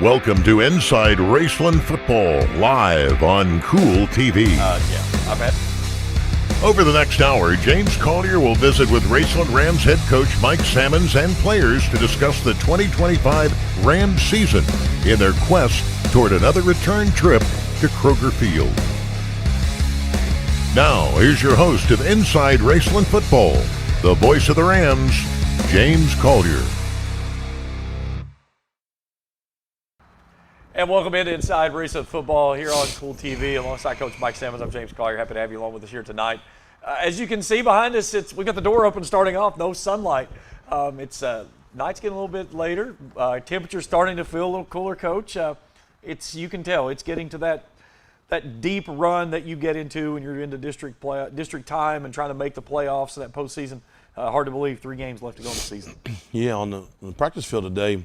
Welcome to Inside Raceland Football, live on Kool TV. I've had. Over the next hour, James Collier will visit with Raceland Rams head coach Mike Salmons and players to discuss the 2025 Rams season in their quest toward another return trip to Kroger Field. Now, here's your host of Inside Raceland Football, the voice of the Rams, James Collier. And welcome into Inside Raceland Football here on Kool TV. Alongside Coach Mike Salmons, I'm James Collier. Happy to have you along with us here tonight. As you can see behind us, we got the door open starting off. No sunlight. Night's getting a little bit later. Temperature's starting to feel a little cooler, Coach. You can tell it's getting to that deep run that you get into when you're into district time and trying to make the playoffs and that postseason. Hard to believe 3 games left to go in the season. Yeah, on the practice field today.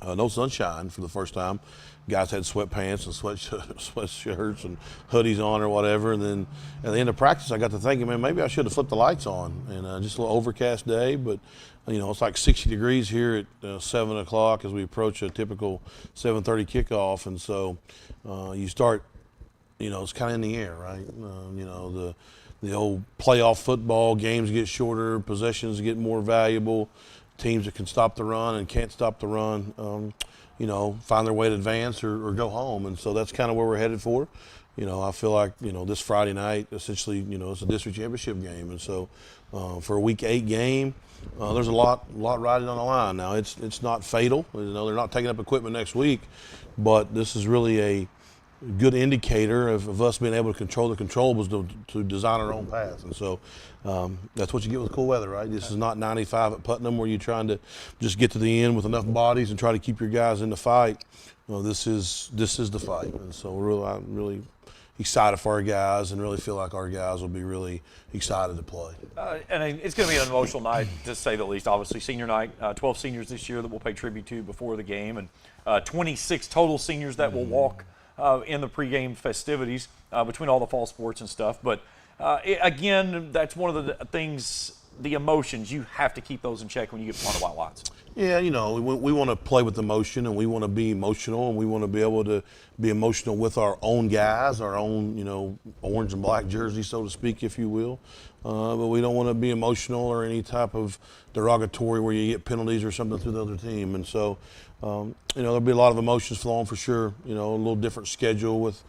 No sunshine for the first time. Guys had sweatpants and sweatshirts and hoodies on or whatever. And then at the end of practice, I got to thinking, man, maybe I should have flipped the lights on. And just a little overcast day, but it's like 60 degrees here at 7 o'clock as we approach a typical 7:30 kickoff. And so you start, it's kind of in the air, right? The old playoff football games get shorter, possessions get more valuable. Teams that can stop the run and can't stop the run, find their way to advance or go home. And so that's kind of where we're headed for. I feel like, this Friday night, essentially, it's a district championship game. And so for a Week 8 game, there's a lot riding on the line. Now, it's not fatal. They're not taking up equipment next week, but this is really a good indicator of us being able to control the controllables to design our own path. And so that's what you get with cool weather, right? This is not 95 at Putnam where you're trying to just get to the end with enough bodies and try to keep your guys in the fight. This is the fight. And so I'm really excited for our guys and really feel like our guys will be really excited to play. And it's going to be an emotional night, to say the least. Obviously, senior night, 12 seniors this year that we'll pay tribute to before the game, and 26 total seniors that will walk in the pregame festivities between all the fall sports and stuff. But again, that's one of the things, the emotions, you have to keep those in check when you get on the white lights. Yeah, we want to play with emotion, and we want to be emotional, and we want to be able to be emotional with our own guys, our own, orange and black jersey, so to speak, if you will. But we don't want to be emotional or any type of derogatory where you get penalties or something through the other team. And so, there'll be a lot of emotions flowing for sure. A little different schedule with,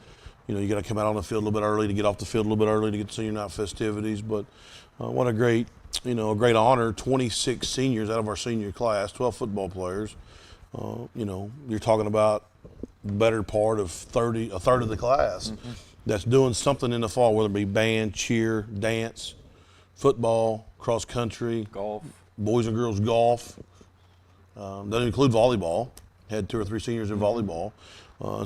you got to come out on the field a little bit early to get off the field a little bit early to get to senior night festivities. But what a great honor, 26 seniors out of our senior class, 12 football players. You're talking about the better part of a third of the class that's doing something in the fall, whether it be band, cheer, dance, football, cross country, golf, boys and girls golf. Doesn't include volleyball. Had 2 or 3 seniors in volleyball.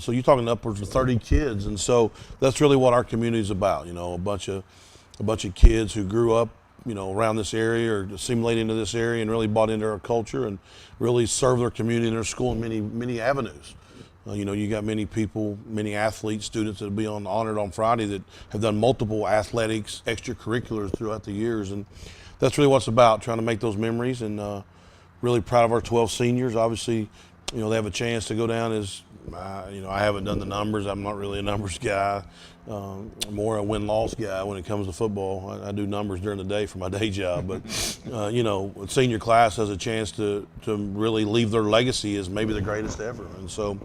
So you're talking upwards of 30 kids, and so that's really what our community is about. A bunch of kids who grew up, around this area or assimilated into this area and really bought into our culture and really serve their community and their school in many avenues. You got many people, many athletes, students that will be honored on Friday that have done multiple athletics, extracurriculars throughout the years, and that's really what it's about, trying to make those memories. And really proud of our 12 seniors. Obviously, they have a chance to go down as, I haven't done the numbers. I'm not really a numbers guy. More a win-loss guy when it comes to football. I do numbers during the day for my day job. But, senior class has a chance to really leave their legacy as maybe the greatest ever. And so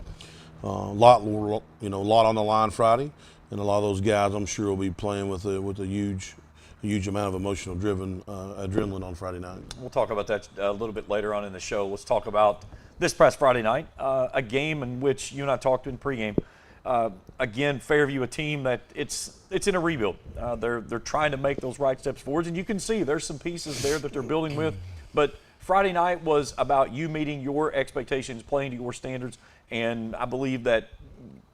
a lot on the line Friday. And a lot of those guys, I'm sure, will be playing with a huge amount of emotional driven adrenaline on Friday night. We'll talk about that a little bit later on in the show. Let's talk about this past Friday night, a game in which you and I talked in pregame. Again, Fairview, a team that it's in a rebuild. They're trying to make those right steps forward, and you can see there's some pieces there that they're building with. But Friday night was about you meeting your expectations, playing to your standards, and I believe that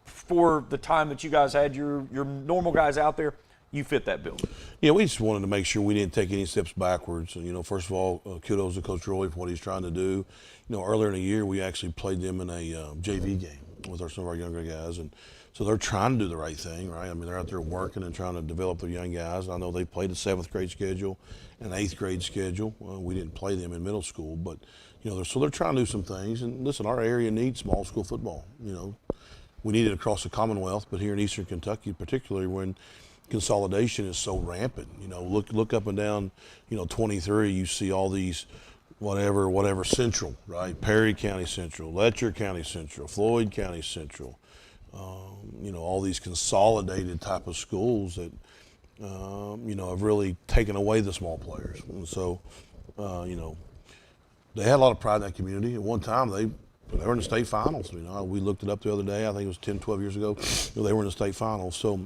for the time that you guys had your normal guys out there, you fit that bill. Yeah, we just wanted to make sure we didn't take any steps backwards. First of all, kudos to Coach Roy for what he's trying to do. Earlier in the year, we actually played them in a JV game with some of our younger guys, and so they're trying to do the right thing, right? I mean, they're out there working and trying to develop their young guys. I know they played a 7th grade schedule and 8th grade schedule. We didn't play them in middle school, but So they're trying to do some things. And listen, our area needs small school football. We need it across the Commonwealth, but here in Eastern Kentucky, particularly when consolidation is so rampant. Look up and down, 23. You see all these, whatever Central, right? Perry County Central, Letcher County Central, Floyd County Central. All these consolidated type of schools that have really taken away the small players. And so, they had a lot of pride in that community. At one time, they were in the state finals. We looked it up the other day. I think it was 10, 12 years ago. They were in the state finals. So,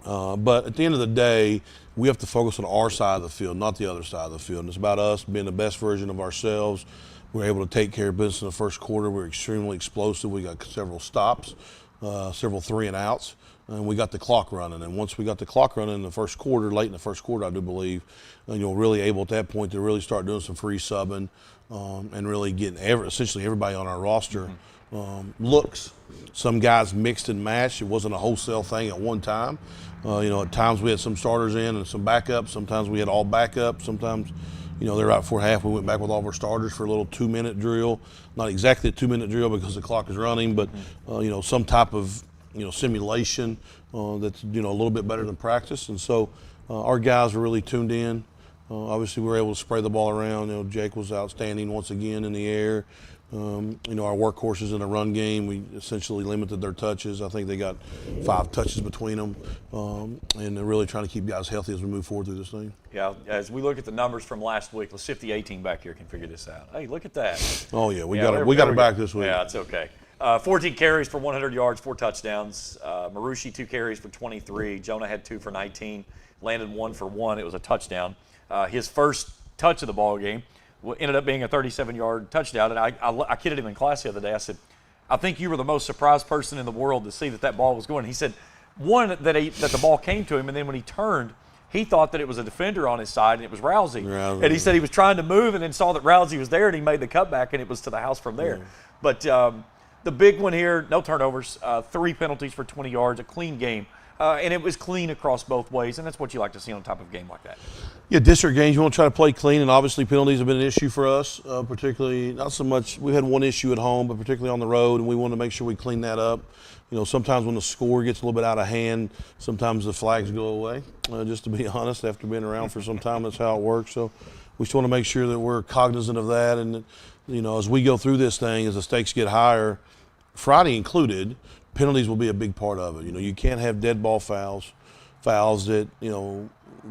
but at the end of the day, we have to focus on our side of the field, not the other side of the field. And it's about us being the best version of ourselves. We're able to take care of business in the first quarter. We're extremely explosive. We got several stops, several 3 and outs, and we got the clock running. And once we got the clock running in the first quarter, late in the first quarter, I do believe, really able at that point to really start doing some free subbing and really getting essentially everybody on our roster looks. Some guys mixed and matched. It wasn't a wholesale thing at one time. At times we had some starters in and some backups. Sometimes we had all backups. Sometimes, they're right before half. We went back with all of our starters for a little 2-minute drill. Not exactly a 2-minute drill because the clock is running, but some type of simulation that's a little bit better than practice. And so our guys were really tuned in. Obviously, we were able to spray the ball around. Jake was outstanding once again in the air. Our workhorses in the run game, we essentially limited their touches. I think they got 5 touches between them, and they're really trying to keep guys healthy as we move forward through this thing. Yeah, as we look at the numbers from last week, let's see if the 18 back here can figure this out. Hey, look at that. Oh yeah, we got it back this week. Yeah, it's okay. 14 carries for 100 yards, 4 touchdowns. Marushi 2 carries for 23. Jonah had 2 for 19. Landon 1 for 1. It was a touchdown. His first touch of the ball game ended up being a 37-yard touchdown. And I kidded him in class the other day. I said, I think you were the most surprised person in the world to see that ball was going. He said, one, that the ball came to him, and then when he turned, he thought that it was a defender on his side, and it was Rousey. And he said he was trying to move and then saw that Rousey was there, and he made the cutback, and it was to the house from there. Yeah. But the big one here, no turnovers, 3 penalties for 20 yards, a clean game. And it was clean across both ways, and that's what you like to see on top of a game like that. Yeah, district games, you want to try to play clean, and obviously penalties have been an issue for us, particularly not so much. We had one issue at home, but particularly on the road, and we want to make sure we clean that up. Sometimes when the score gets a little bit out of hand, sometimes the flags go away. Just to be honest, after being around for some time, that's how it works. So we just want to make sure that we're cognizant of that, and as we go through this thing, as the stakes get higher, Friday included, penalties will be a big part of it. You can't have dead ball fouls that,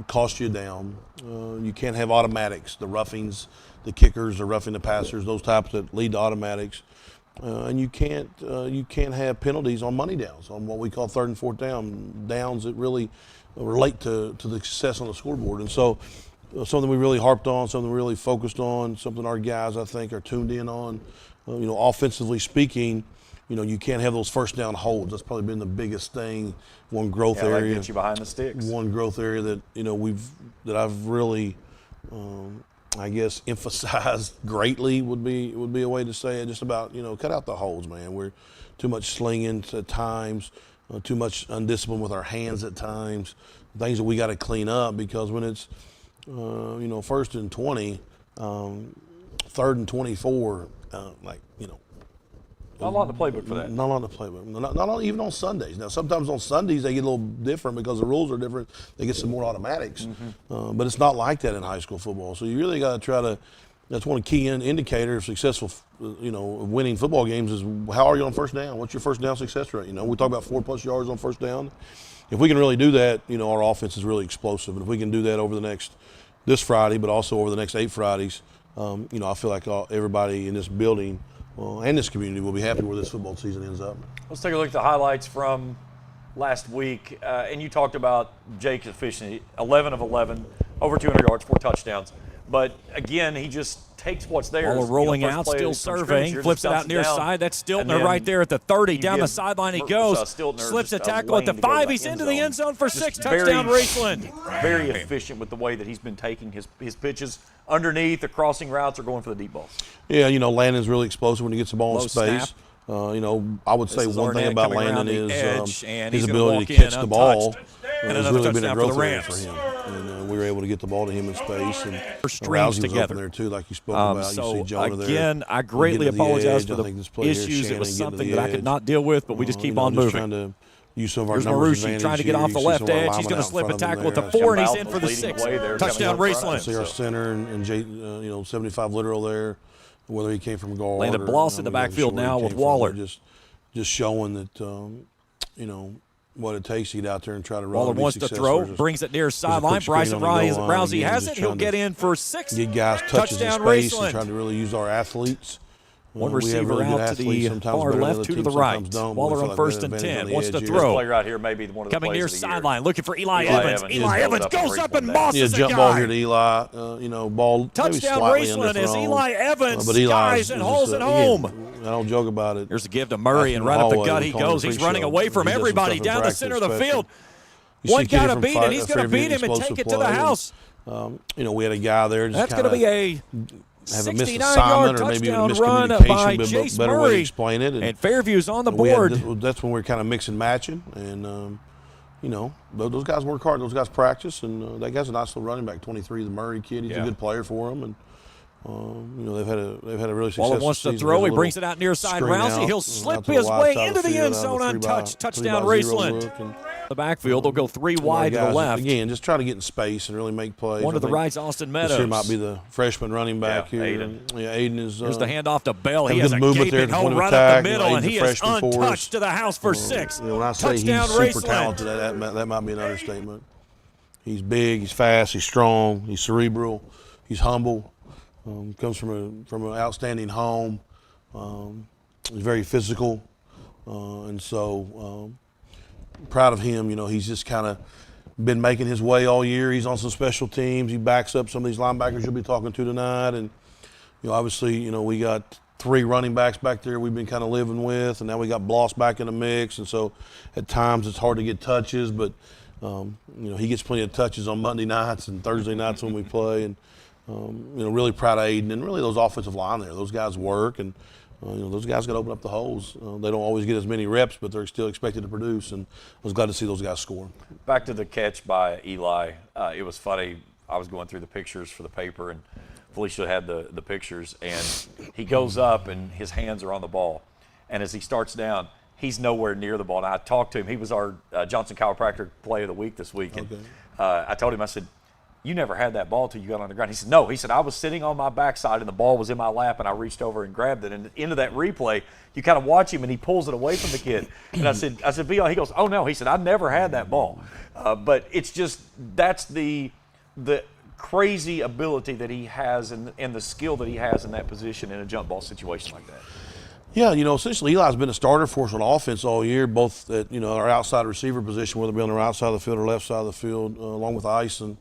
cost you down. You can't have automatics, the roughings, the kickers, the roughing the passers, those types that lead to automatics. And you can't have penalties on money downs, on what we call 3rd and 4th downs that really relate to the success on the scoreboard. And so something we really harped on, something we really focused on, something our guys, I think, are tuned in on. Offensively speaking, you can't have those first down holds. That's probably been the biggest thing. One growth area. Get you behind the sticks. One growth area that I've really, I guess, emphasized greatly would be a way to say it. Just about cut out the holds, man. We're too much slinging at times, too much undisciplined with our hands at times. Things that we got to clean up, because when it's 1st and 20, 3rd and 24, not a lot in the playbook for that. Not a lot in the playbook. Not even on Sundays. Now, sometimes on Sundays they get a little different because the rules are different. They get some more automatics. But it's not like that in high school football. So you really got to try to – that's one key indicator of successful, winning football games is how are you on first down? What's your first down success rate? We talk about 4+ yards on first down. If we can really do that, our offense is really explosive. And if we can do that over this Friday, but also over the next 8 Fridays, I feel like everybody in this building – and this community will be happy where this football season ends up. Let's take a look at the highlights from last week. And you talked about Jake's efficiency, 11 of 11, over 200 yards, 4 touchdowns. But, again, he just takes what's there. Ball rolling out, still surveying, flips it out near side. That's Stiltner right there at the 30. Down the sideline he goes. Slips a tackle at the 5. He's into the end zone for 6. Touchdown, Raceland. Very efficient with the way that he's been taking his pitches underneath. The crossing routes are going for the deep balls. Yeah, Landon's really explosive when he gets the ball in space. I would say one thing about Landon is his ability to catch the ball has really been a growth area for him. And we were able to get the ball to him in space. And Rousey was open there, too, like you spoke about. So, you see Jonah there. Again, I greatly apologize for the issues. It was something that I could not deal with, but we just keep on moving. Use some of our Here's numbers Marucci trying to get off the left edge. He's going to slip a tackle at the 4, and he's in for the 6. Touchdown, Raceland. See our center and 75 literal there, whether he came from guard. Landon Bloss in the backfield now with Waller. Just showing that, what it takes to get out there and try to run. Waller wants to throw, brings it near sideline. Bryson Rousey has it. He'll get in for 6. Get guys touches in space and trying to really use our athletes. One receiver really out to the far left, 2 to the right. Waller on 1st and 10. Wants to throw. Player out here may be one of the coming near plays of the sideline, looking for Eli Evans. Eli Evans goes up and mosses a jump guy. ball here to Eli. Ball touchdown Raceland as Eli Evans skies and hauls it home. I don't joke about it. Here's a give to Murray, and right up the gut he goes. He's running away from everybody down the center of the field. One guy to beat, and he's going to beat him and take it to the house. We had a guy there. That's going to be a have a missed assignment or maybe a miscommunication, but Chase better Murray. way to explain it. And Fairview's on the board. That's when we're kind of mixing matching. And, those guys work hard. Those guys practice. And that guy's a nice little running back, 23, the Murray kid. He's a good player for them. And, they've had a really successful Waller wants to throw. He brings it out near side. Rousey, he'll slip his way into the end zone untouched. Touchdown, Raceland. The backfield, they'll go 3 wide to the left. Again, just try to get in space and really make plays. One to the right's Austin Meadows. This here might be the freshman running back here. Aiden is. Here's the handoff to Bell. He has has a gaping hole right up the middle, and he is untouched to the house for 6. When I say he's super talented, that might be an understatement. He's big, he's fast, he's strong, he's cerebral, he's humble. Comes from an outstanding home. He's very physical, and so proud of him. He's just kind of been making his way all year. He's on some special teams. He backs up some of these linebackers you'll be talking to tonight, and obviously we got 3 running backs back there we've been kind of living with, and now we got Bloss back in the mix, and so at times it's hard to get touches, but he gets plenty of touches on Monday nights and Thursday nights when we play, and really proud of Aiden and really those offensive line there. Those guys work, and those guys got to open up the holes. They don't always get as many reps, but they're still expected to produce, and I was glad to see those guys score. Back to the catch by Eli. It was funny. I was going through the pictures for the paper, and Felicia had the pictures, and he goes up, and his hands are on the ball. And as he starts down, he's nowhere near the ball. And I talked to him. He was our Johnson Chiropractor Play of the Week this week. And I told him, I said, you never had that ball till you got on the ground. He said, no. He said, I was sitting on my backside and the ball was in my lap and I reached over and grabbed it. And into that replay, you kind of watch him and he pulls it away from the kid. And I said, B.O., he goes, oh no. He said, I never had that ball. But it's just, that's the crazy ability that he has and the skill that he has in that position in a jump ball situation like that. Yeah, essentially Eli's been a starter for us on offense all year, both at, our outside receiver position, whether it be on the right side of the field or left side of the field, along with Ison.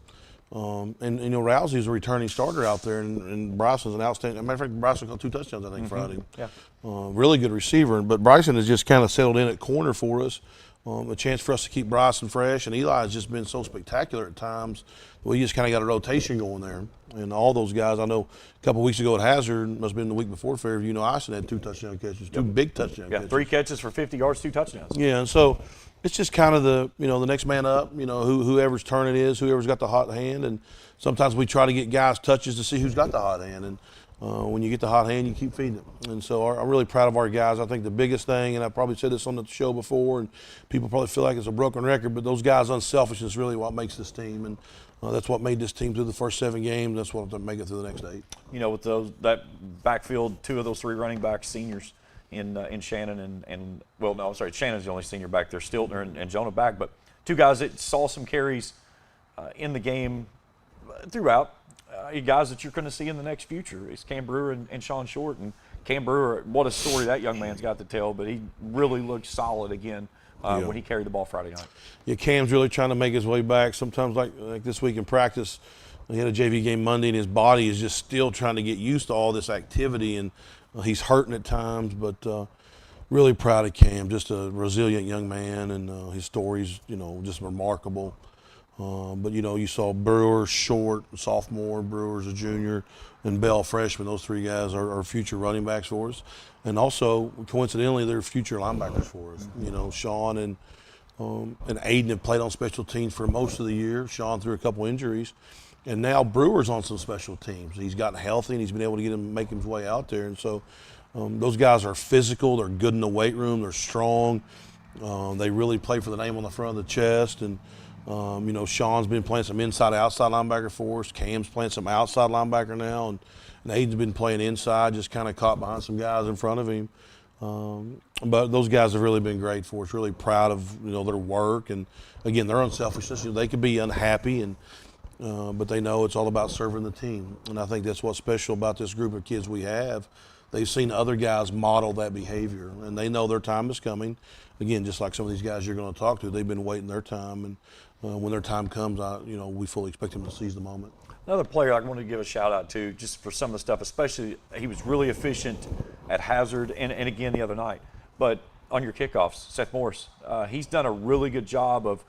Rousey's a returning starter out there, and Bryson's an outstanding. As a matter of fact, Bryson got 2 touchdowns, I think, Friday. Yeah. Really good receiver. But Bryson has just kind of settled in at corner for us. A chance for us to keep Bryson fresh, and Eli has just been so spectacular at times. We just kind of got a rotation going there. And all those guys, I know a couple of weeks ago at Hazard, must have been the week before Fairview, Ison had 2 touchdown catches, 2 big touchdown catches. 3 catches for 50 yards, 2 touchdowns. Yeah, and so it's just kind of the next man up, whoever's turn it is, whoever's got the hot hand. And sometimes we try to get guys touches to see who's got the hot hand. And when you get the hot hand, you keep feeding it. And so I'm really proud of our guys. I think the biggest thing, and I probably said this on the show before, and people probably feel like it's a broken record, but those guys' unselfishness is really what makes this team. And that's what made this team through the first 7 games. That's what will make it through the next 8. With that backfield, 2 of those 3 running backs, seniors, in Shannon and Shannon's the only senior back there, Stiltner and Jonah back, but 2 guys that saw some carries in the game throughout. Guys that you're going to see in the next future is Cam Brewer and Sean Short. And Cam Brewer, what a story that young man's got to tell, but he really looked solid again when he carried the ball Friday night. Yeah, Cam's really trying to make his way back. Sometimes like this week in practice, he had a JV game Monday, and his body is just still trying to get used to all this activity, and he's hurting at times, but really proud of Cam. Just a resilient young man, and his story's, just remarkable. But, you saw Brewer, short, sophomore, Brewer's a junior, and Bell, freshman. Those three guys are future running backs for us. And also, coincidentally, they're future linebackers for us. Sean and Aiden have played on special teams for most of the year. Sean through a couple injuries. And now Brewer's on some special teams. He's gotten healthy, and he's been able to make his way out there. And so those guys are physical. They're good in the weight room. They're strong. They really play for the name on the front of the chest. And Sean's been playing some inside-outside linebacker for us. Cam's playing some outside linebacker now, and Aiden's been playing inside, just kind of caught behind some guys in front of him. But those guys have really been great for us. Really proud of their work, and again, their unselfishness. They could be unhappy, but they know it's all about serving the team. And I think that's what's special about this group of kids we have. They've seen other guys model that behavior, and they know their time is coming. Again, just like some of these guys you're going to talk to, they've been waiting their time, and when their time comes, we fully expect them to seize the moment. Another player I want to give a shout out to, just for some of the stuff, especially he was really efficient at hazard and again the other night. But on your kickoffs, Seth Morris, he's done a really good job of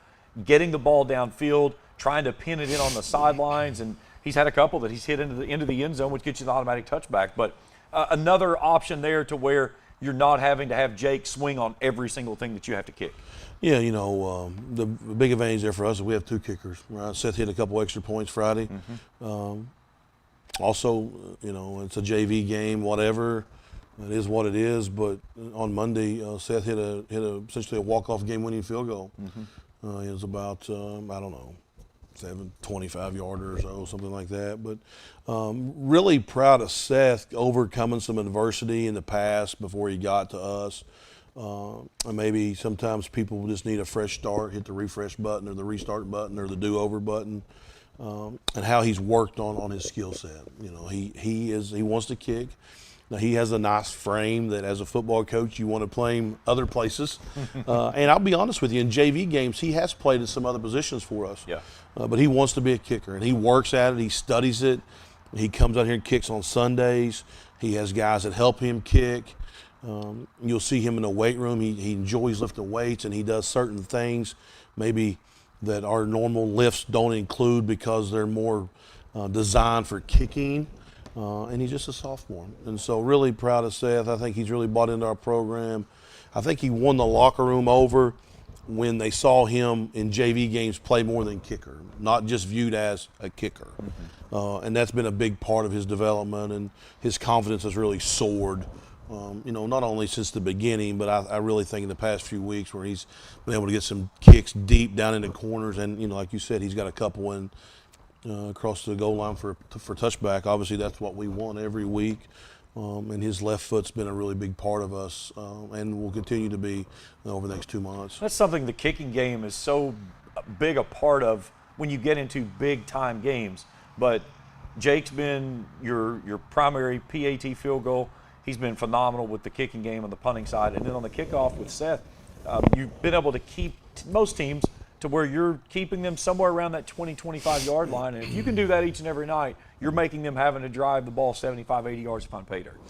getting the ball downfield, trying to pin it in on the sidelines, and he's had a couple that he's hit into the end zone, which gets you an automatic touchback. But another option there to where you're not having to have Jake swing on every single thing that you have to kick. Yeah, the big advantage there for us is we have two kickers. Right? Seth hit a couple extra points Friday. Also, it's a JV game, whatever. It is what it is. But on Monday, Seth hit essentially a walk-off game-winning field goal. It was about, 25-yarder or so, something like that. But really proud of Seth overcoming some adversity in the past before he got to us. And maybe sometimes people just need a fresh start, hit the refresh button or the restart button or the do-over button, and how he's worked on his skill set. He wants to kick. Now, he has a nice frame that as a football coach you want to play him other places. And I'll be honest with you, in JV games he has played in some other positions for us. Yeah. But he wants to be a kicker, and he works at it. He studies it. He comes out here and kicks on Sundays. He has guys that help him kick. You'll see him in the weight room. He enjoys lifting weights, and he does certain things maybe that our normal lifts don't include because they're more designed for kicking. And he's just a sophomore. And so really proud of Seth. I think he's really bought into our program. I think he won the locker room over when they saw him in JV games play more than kicker, not just viewed as a kicker. And that's been a big part of his development, and his confidence has really soared. Not only since the beginning, but I really think in the past few weeks where he's been able to get some kicks deep down in the corners, and like you said, he's got a couple in across the goal line for touchback. Obviously, that's what we want every week, and his left foot's been a really big part of us, and will continue to be over the next 2 months. That's something the kicking game is so big a part of when you get into big-time games. But Jake's been your primary PAT field goal. He's been phenomenal with the kicking game on the punting side. And then on the kickoff with Seth, you've been able to keep most teams to where you're keeping them somewhere around that 20, 25-yard line. And if you can do that each and every night, you're making them having to drive the ball 75, 80 yards to find pay dirt.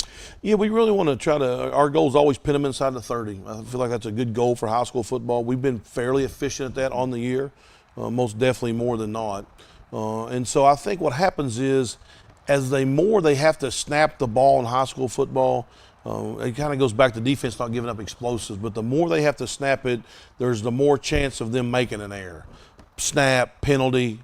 Yeah, we really want to try to – our goal is always pin them inside the 30. I feel like that's a good goal for high school football. We've been fairly efficient at that on the year, most definitely more than not. And so I think what happens is as they have to snap the ball in high school football, it kind of goes back to defense not giving up explosives, but the more they have to snap it, there's the more chance of them making an error. Snap, penalty,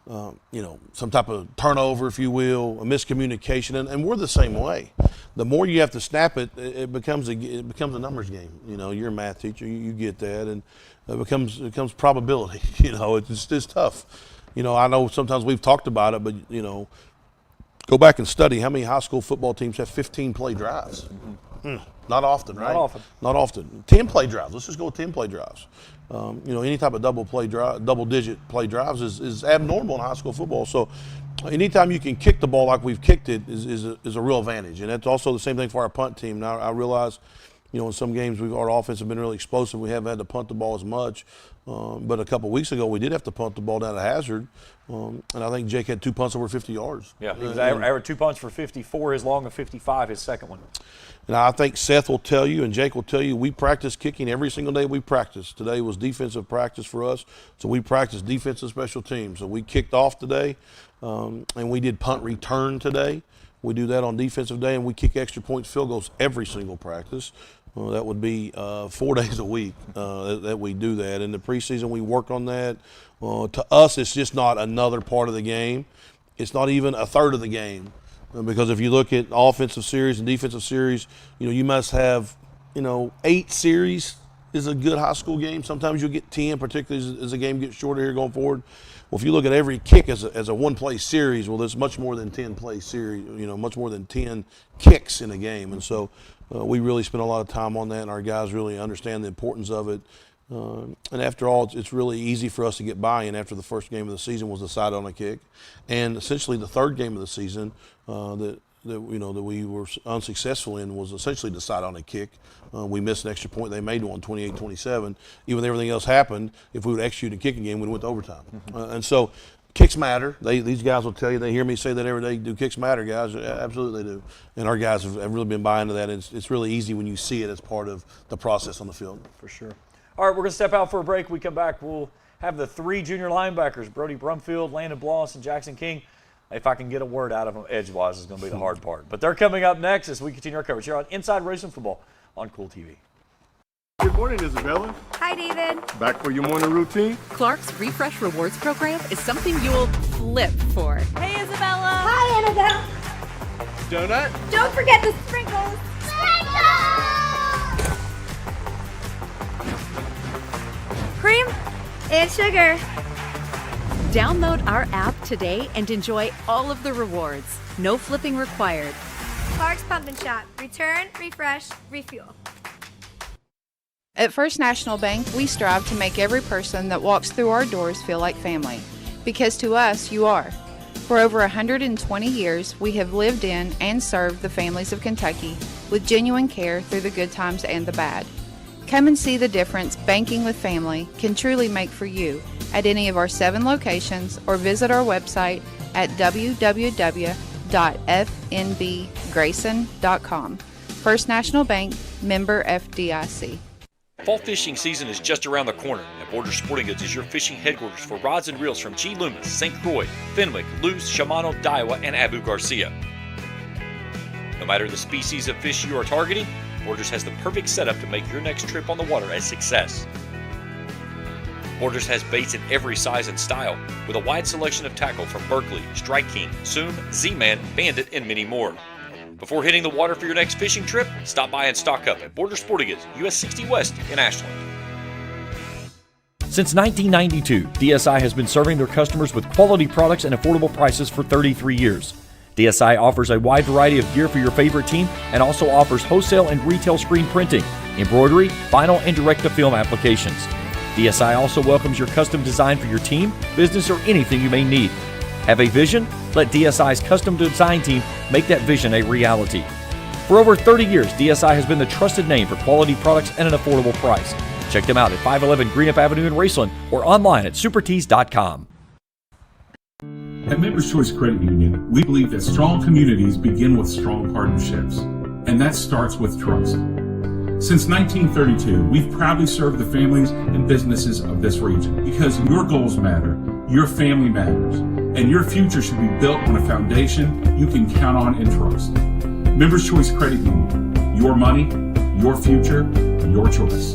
some type of turnover, if you will, a miscommunication, and we're the same way. The more you have to snap it, it becomes a numbers game. You're a math teacher, you get that, and it becomes probability. It's tough. I know sometimes we've talked about it, but go back and study how many high school football teams have 15-play drives. Not often, right? Not often. 10-play drives. Let's just go with 10-play drives. Any type of double-digit play drives is abnormal in high school football. So anytime you can kick the ball like we've kicked it is a real advantage. And that's also the same thing for our punt team. Now I realize in some games our offense has been really explosive. We haven't had to punt the ball as much. But a couple of weeks ago, we did have to punt the ball down at hazard. And I think Jake had 2 punts over 50 yards. Yeah, he was averaged 2 punts for 54, his long of 55, his second one. And I think Seth will tell you and Jake will tell you, we practice kicking every single day we practice. Today was defensive practice for us, so we practiced defensive special teams. So we kicked off today, and we did punt return today. We do that on defensive day, and we kick extra points, field goals every single practice. That would be 4 days a week that we do that. In the preseason, we work on that. To us, it's just not another part of the game. It's not even a third of the game. Because if you look at offensive series and defensive series, you must have, 8 series is a good high school game. Sometimes you'll get 10, particularly as the game gets shorter here going forward. Well, if you look at every kick as a one-play series, well, there's much more than 10-play series, much more than 10 kicks in a game. And so we really spend a lot of time on that, and our guys really understand the importance of it. And after all, it's really easy for us to get buy-in after the first game of the season was decided on a kick. And essentially the third game of the season that we were unsuccessful in was essentially decided on a kick. We missed an extra point. They made one, 28-27. Even though everything else happened, if we would execute a kicking game, we went to overtime. And so kicks matter. These guys will tell you, they hear me say that every day, do kicks matter, guys? Absolutely they do. And our guys have really been buying into that. It's really easy when you see it as part of the process on the field. For sure. All right, we're going to step out for a break. We come back, we'll have the 3 junior linebackers, Brody Brumfield, Landon Bloss, and Jackson King. If I can get a word out of them edgewise is going to be the hard part. But they're coming up next as we continue our coverage here on Inside Raceland Football on Kool TV. Good morning, Isabella. Hi, David. Back for your morning routine? Clark's Refresh Rewards program is something you'll flip for. Hey, Isabella. Hi, Annabelle. Donut? Don't forget the sprinkles. Cream and sugar. Download our app today and enjoy all of the rewards. No flipping required. Clark's Pump and Shop. Return, refresh, refuel. At First National Bank, we strive to make every person that walks through our doors feel like family. Because to us, you are. For over 120 years, we have lived in and served the families of Kentucky with genuine care through the good times and the bad. Come and see the difference banking with family can truly make for you at any of our 7 locations or visit our website at www.fnbgrayson.com. First National Bank, member FDIC. Fall fishing season is just around the corner, and Borders Sporting Goods is your fishing headquarters for rods and reels from G. Loomis, St. Croix, Fenwick, Luce, Shimano, Daiwa, and Abu Garcia. No matter the species of fish you are targeting, Borders has the perfect setup to make your next trip on the water a success. Borders has baits in every size and style, with a wide selection of tackle from Berkley, Strike King, Zoom, Z-Man, Bandit, and many more. Before hitting the water for your next fishing trip, stop by and stock up at Borders Sporting Goods, US 60 West in Ashland. Since 1992, DSI has been serving their customers with quality products and affordable prices for 33 years. DSI offers a wide variety of gear for your favorite team and also offers wholesale and retail screen printing, embroidery, vinyl, and direct-to-film applications. DSI also welcomes your custom design for your team, business, or anything you may need. Have a vision? Let DSI's custom design team make that vision a reality. For over 30 years, DSI has been the trusted name for quality products and an affordable price. Check them out at 511 Greenup Avenue in Raceland or online at supertees.com. At Members Choice Credit Union, we believe that strong communities begin with strong partnerships, and that starts with trust. Since 1932, we've proudly served the families and businesses of this region because your goals matter, your family matters, and your future should be built on a foundation you can count on and trust. Members Choice Credit Union, your money, your future, your choice.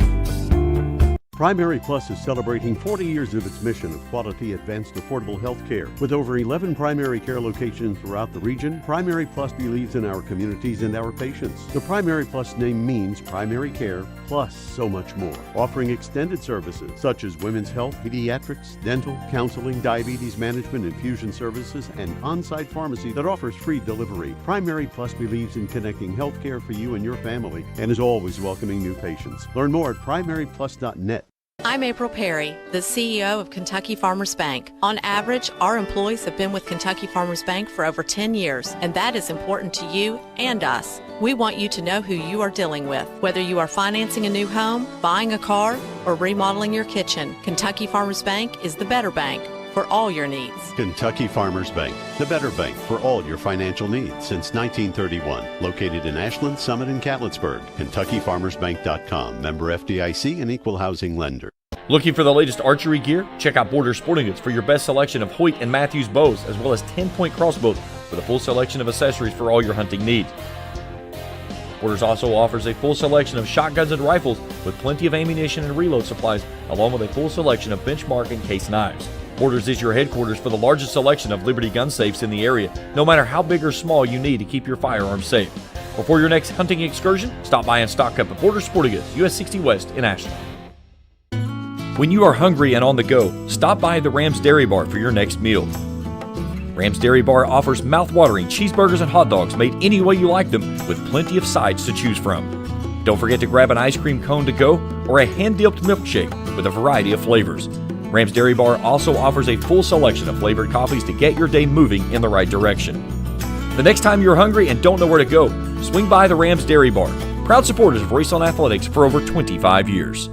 Primary Plus is celebrating 40 years of its mission of quality, advanced, affordable health care. With over 11 primary care locations throughout the region, Primary Plus believes in our communities and our patients. The Primary Plus name means primary care plus so much more, offering extended services such as women's health, pediatrics, dental, counseling, diabetes management, infusion services, and on-site pharmacy that offers free delivery. Primary Plus believes in connecting health care for you and your family and is always welcoming new patients. Learn more at primaryplus.net. I'm April Perry, the CEO of Kentucky Farmers Bank. On average, our employees have been with Kentucky Farmers Bank for over 10 years, and that is important to you and us. We want you to know who you are dealing with. Whether you are financing a new home, buying a car, or remodeling your kitchen, Kentucky Farmers Bank is the better bank for all your needs. Kentucky Farmers Bank, the better bank for all your financial needs since 1931. Located in Ashland, Summit, and Catlettsburg. KentuckyFarmersBank.com. Member FDIC and Equal Housing Lender. Looking for the latest archery gear? Check out Border Sporting Goods for your best selection of Hoyt and Matthews bows, as well as 10-point crossbows with a full selection of accessories for all your hunting needs. Borders also offers a full selection of shotguns and rifles with plenty of ammunition and reload supplies, along with a full selection of benchmark and case knives. Borders is your headquarters for the largest selection of Liberty gun safes in the area, no matter how big or small you need to keep your firearms safe. Before your next hunting excursion, stop by and stock up at Border Sporting Goods, US 60 West in Ashland. When you are hungry and on the go, stop by the Rams Dairy Bar for your next meal. Rams Dairy Bar offers mouth-watering cheeseburgers and hot dogs made any way you like them, with plenty of sides to choose from. Don't forget to grab an ice cream cone to go or a hand-dipped milkshake with a variety of flavors. Rams Dairy Bar also offers a full selection of flavored coffees to get your day moving in the right direction. The next time you're hungry and don't know where to go, swing by the Rams Dairy Bar, proud supporters of Raceland Athletics for over 25 years.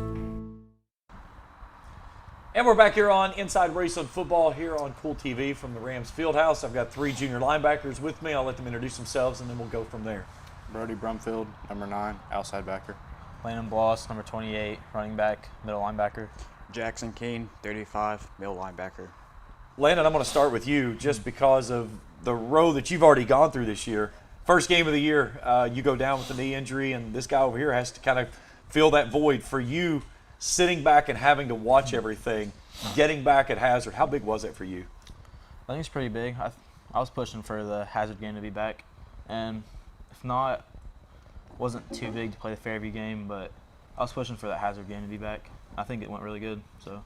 And we're back here on Inside Raceland Football here on Kool TV from the Rams Fieldhouse. I've got 3 junior linebackers with me. I'll let them introduce themselves, and then we'll go from there. Brody Brumfield, number 9, outside backer. Landon Bloss, number 28, running back, middle linebacker. Jackson Keene, 35, middle linebacker. Landon, I'm going to start with you just because of the road that you've already gone through this year. First game of the year, you go down with a knee injury, and this guy over here has to kind of fill that void. For you, sitting back and having to watch everything, getting back at Hazard, how big was it for you? I think it's pretty big. I was pushing for the Hazard game to be back, and if not, it wasn't too big to play the Fairview game, but I was pushing for that Hazard game to be back. I think it went really good. So,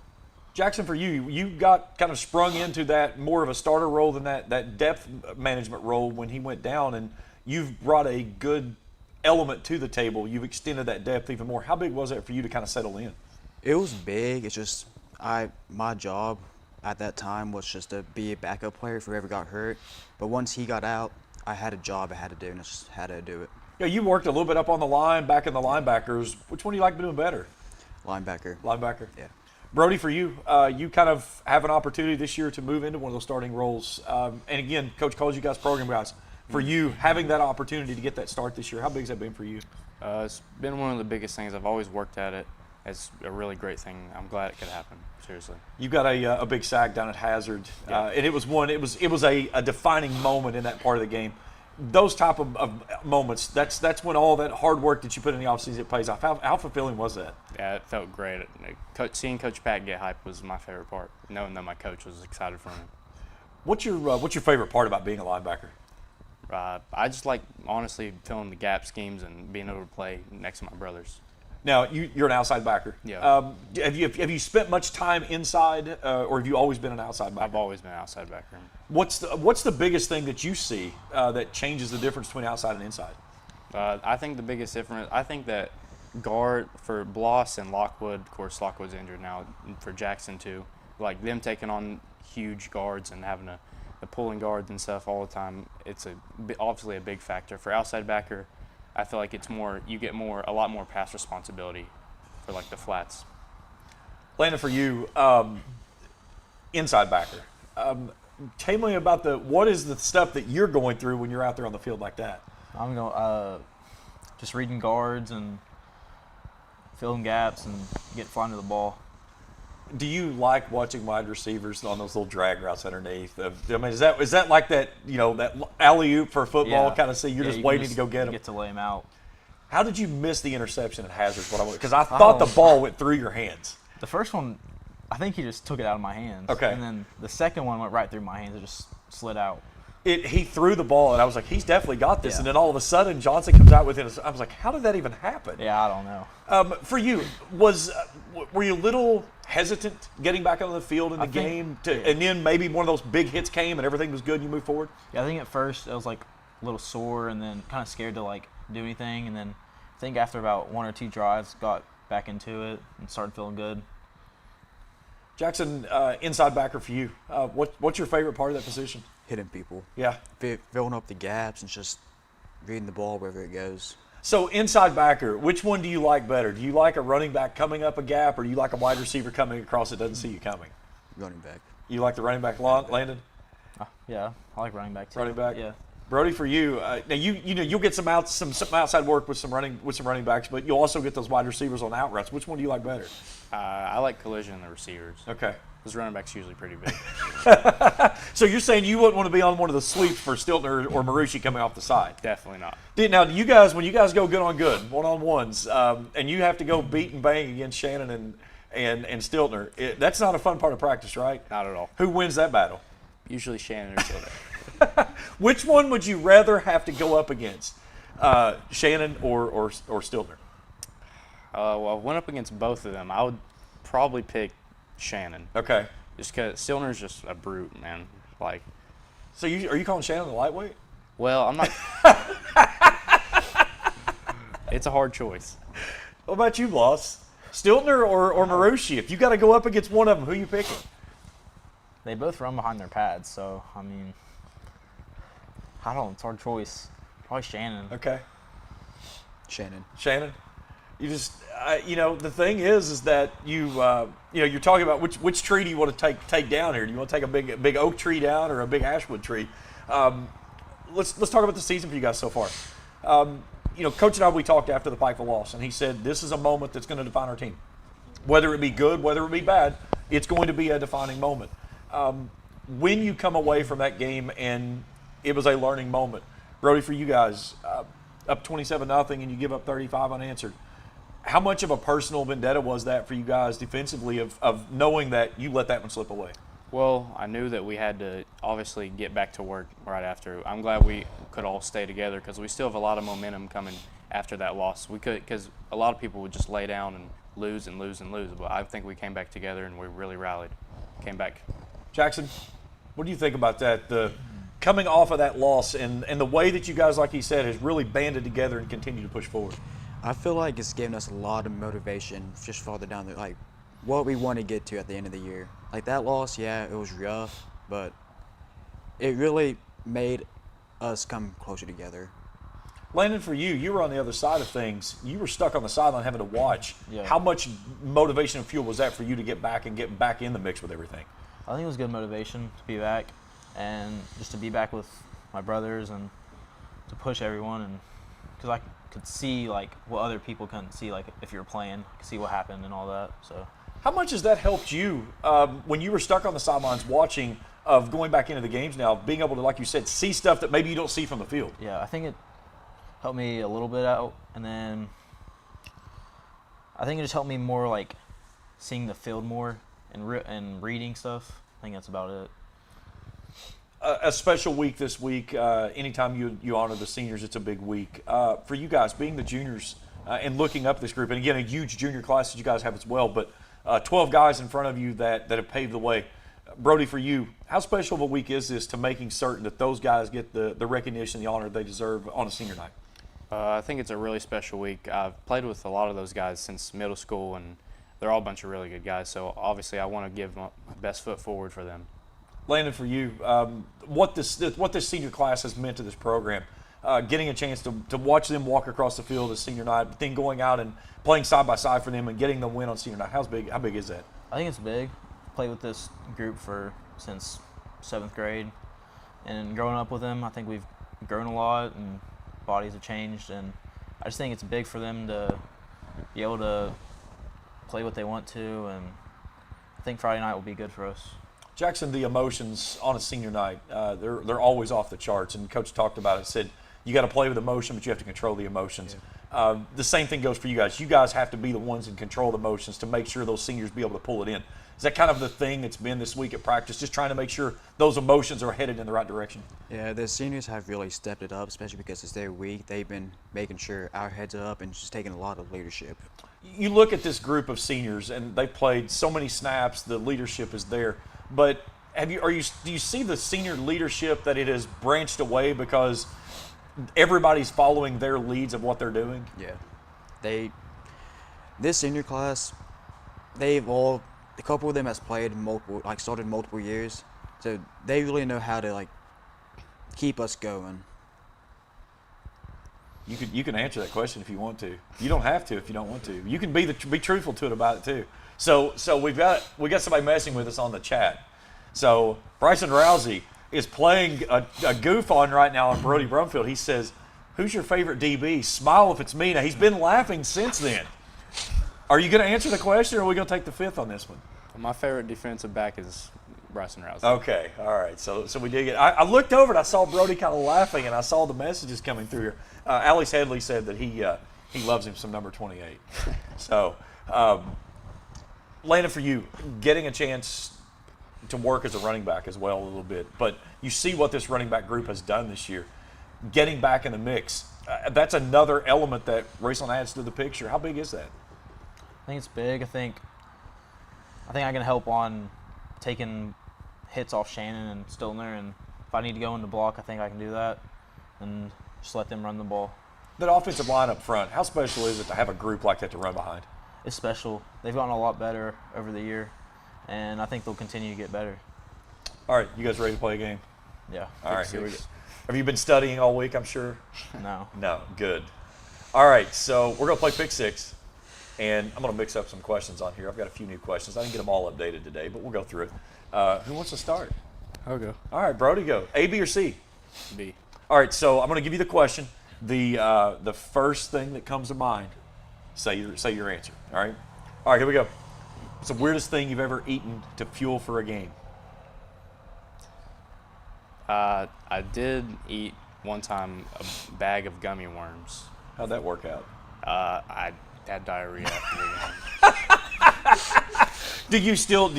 Jackson, for you, you got kind of sprung into that more of a starter role than that depth management role when he went down, and you've brought a good element to the table. You've extended that depth even more. How big was it for you to kind of settle in? It was big. It's just my job at that time was just to be a backup player if whoever got hurt. But once he got out, I had a job I had to do, and I just had to do it. Yeah, you worked a little bit up on the line, back in the linebackers. Which one do you like doing better? Linebacker. Linebacker? Yeah. Brody, for you, you kind of have an opportunity this year to move into one of those starting roles. And again, Coach calls you guys program guys. For you, having that opportunity to get that start this year, how big has that been for you? It's been one of the biggest things. I've always worked at it. It's a really great thing. I'm glad it could happen. Seriously. You got a big sack down at Hazard, and it was a defining moment in that part of the game. Those type of moments, that's when all that hard work that you put in the offseason it pays off. How fulfilling was that? Yeah, it felt great. Seeing Coach Pat get hyped was my favorite part. Knowing that my coach was excited for me. What's your favorite part about being a linebacker? I just like honestly filling the gap schemes and being able to play next to my brothers. Now you're an outside backer. Yeah. Have you spent much time inside, or have you always been an outside backer? I've always been an outside backer. What's the biggest thing that you see that changes the difference between outside and inside? I think the biggest difference. I think that guard for Bloss and Lockwood. Of course, Lockwood's injured now. And for Jackson too, like them taking on huge guards and having the pulling guards and stuff all the time. It's obviously a big factor for outside backer. I feel like it's more, you get a lot more pass responsibility for like the flats. Landon, for you, inside backer, tell me about what is the stuff that you're going through when you're out there on the field like that? I'm going just reading guards and filling gaps and getting flying to the ball. Do you like watching wide receivers on those little drag routes underneath? I mean, is that like that, that alley-oop for football kind of see? You're just waiting to go get them. Get to lay them out. How did you miss the interception at Hazard? Because I thought the ball went through your hands. The first one, I think he just took it out of my hands. Okay. And then the second one went right through my hands. It just slid out. He threw the ball, and I was like, he's definitely got this. Yeah. And then all of a sudden, Johnson comes out with it. I was like, how did that even happen? Yeah, I don't know. For you, were you a little hesitant getting back on the field in the game? And then maybe one of those big hits came and everything was good and you moved forward? Yeah, I think at first I was like a little sore and then kind of scared to like do anything. And then I think after about 1 or 2 drives, got back into it and started feeling good. Jackson, inside backer for you. What's your favorite part of that position? Hitting people. Yeah. Filling up the gaps and just reading the ball wherever it goes. So inside backer, which one do you like better? Do you like a running back coming up a gap, or do you like a wide receiver coming across that doesn't see you coming? Running back. You like the running back, Landon? Yeah, I like running back too. Running back. Yeah. Brody, for you, now you'll get some outside work with some running backs, but you'll also get those wide receivers on out routes. Which one do you like better? I like collision in the receivers. Okay. Because running back's usually pretty big. So you're saying you wouldn't want to be on one of the sweeps for Stiltner or Marucci coming off the side? Definitely not. Now, you guys, when you guys go good on good, one-on-ones, and you have to go beat and bang against Shannon and Stiltner, that's not a fun part of practice, right? Not at all. Who wins that battle? Usually Shannon or Stiltner. Which one would you rather have to go up against, Shannon or Stiltner? Well, I went up against both of them. I would probably pick Shannon. Okay. Just because Stiltner's just a brute, man. Like. So are you calling Shannon a lightweight? Well, I'm not. It's a hard choice. What about you, Bloss? Stiltner or Marucci? If you got to go up against one of them, who are you picking? They both run behind their pads, so I mean, I don't know. It's a hard choice. Probably Shannon. Okay. Shannon. You just, the thing is that you're talking about which tree do you want to take down here? Do you want to take a big oak tree down or a big ashwood tree? Let's talk about the season for you guys so far. Coach and I, we talked after the Pikeville loss, and he said this is a moment that's going to define our team. Whether it be good, whether it be bad, it's going to be a defining moment. When you come away from that game and it was a learning moment, Brody, for you guys, up 27-0 and you give up 35 unanswered, how much of a personal vendetta was that for you guys defensively of knowing that you let that one slip away? Well, I knew that we had to obviously get back to work right after. I'm glad we could all stay together because we still have a lot of momentum coming after that loss. We could, because a lot of people would just lay down and lose and lose and lose. But I think we came back together and we really rallied. Came back. Jackson, what do you think about that? The coming off of that loss and the way that you guys, like he said, has really banded together and continued to push forward. I feel like it's given us a lot of motivation just farther down the what we want to get to at the end of the year. Like that loss, yeah, it was rough, but it really made us come closer together. Landon, for you were on the other side of things. You were stuck on the sideline having to watch. Yeah. How much motivation and fuel was that for you to get back and get back in the mix with everything? I think it was good motivation to be back and just to be back with my brothers and to push everyone, and because I could see what other people couldn't see, if you were playing, could see what happened and all that. So how much has that helped you when you were stuck on the sidelines watching, of going back into the games now, being able to, like you said, see stuff that maybe you don't see from the field? Yeah, I think it helped me a little bit out, and then I think it just helped me more seeing the field more and reading stuff. I think that's about it. A special week this week. Anytime you honor the seniors, it's a big week. For you guys, being the juniors and looking up this group, and again, a huge junior class that you guys have as well, but 12 guys in front of you that have paved the way. Brody, for you, how special of a week is this to making certain that those guys get the recognition, the honor they deserve on a senior night? I think it's a really special week. I've played with a lot of those guys since middle school, and they're all a bunch of really good guys. So obviously, I want to give my best foot forward for them. Landon, for you, what this senior class has meant to this program, getting a chance to watch them walk across the field as senior night, but then going out and playing side by side for them and getting the win on senior night. How big is that? I think it's big. Played with this group since 7th grade, and growing up with them, I think we've grown a lot and bodies have changed, and I just think it's big for them to be able to play what they want to, and I think Friday night will be good for us. Jackson, the emotions on a senior night, they're always off the charts, and Coach talked about it, said you got to play with emotion, but you have to control the emotions. Yeah. The same thing goes for you guys. You guys have to be the ones in control of the emotions to make sure those seniors be able to pull it in. Is that kind of the thing that's been this week at practice, just trying to make sure those emotions are headed in the right direction? Yeah, the seniors have really stepped it up, especially because it's their week. They've been making sure our heads are up and just taking a lot of leadership. You look at this group of seniors, and they played so many snaps, the leadership is there. But do you see the senior leadership that it has branched away because everybody's following their leads of what they're doing? Yeah. This senior class, they've all a couple of them has played started multiple years, so they really know how to keep us going. You can answer that question if you want to. You don't have to if you don't want to. You can be truthful to it about it too. So we got somebody messing with us on the chat. So Bryson Rousey is playing a goof on right now on Brody Brumfield. He says, "Who's your favorite DB? Smile if it's me." Now he's been laughing since then. Are you going to answer the question, or are we going to take the fifth on this one? My favorite defensive back is Bryson Rousey. Okay, all right. So we did get. I looked over and I saw Brody kind of laughing, and I saw the messages coming through here. Alex Headley said that he loves him some number 28. So, Landon, for you, getting a chance to work as a running back as well a little bit, but you see what this running back group has done this year. Getting back in the mix, that's another element that Raceland adds to the picture. How big is that? I think it's big. I think I can help on taking hits off Shannon and Stiltner, and if I need to go into block, I think I can do that, and just let them run the ball. That offensive line up front, how special is it to have a group like that to run behind? It's special. They've gotten a lot better over the year, and I think they'll continue to get better. All right, you guys ready to play a game? Yeah. All right, here we go. Have you been studying all week, I'm sure? No. No, good. All right, so we're going to play Pick Six, and I'm going to mix up some questions on here. I've got a few new questions. I didn't get them all updated today, but we'll go through it. Who wants to start? I'll go. All right, Brody, go. A, B, or C? B. All right, so I'm going to give you the question. The first thing that comes to mind, say your answer. All right? All right, here we go. What's the weirdest thing you've ever eaten to fuel for a game? I did eat one time a bag of gummy worms. How'd that work out? I had diarrhea after the game. Do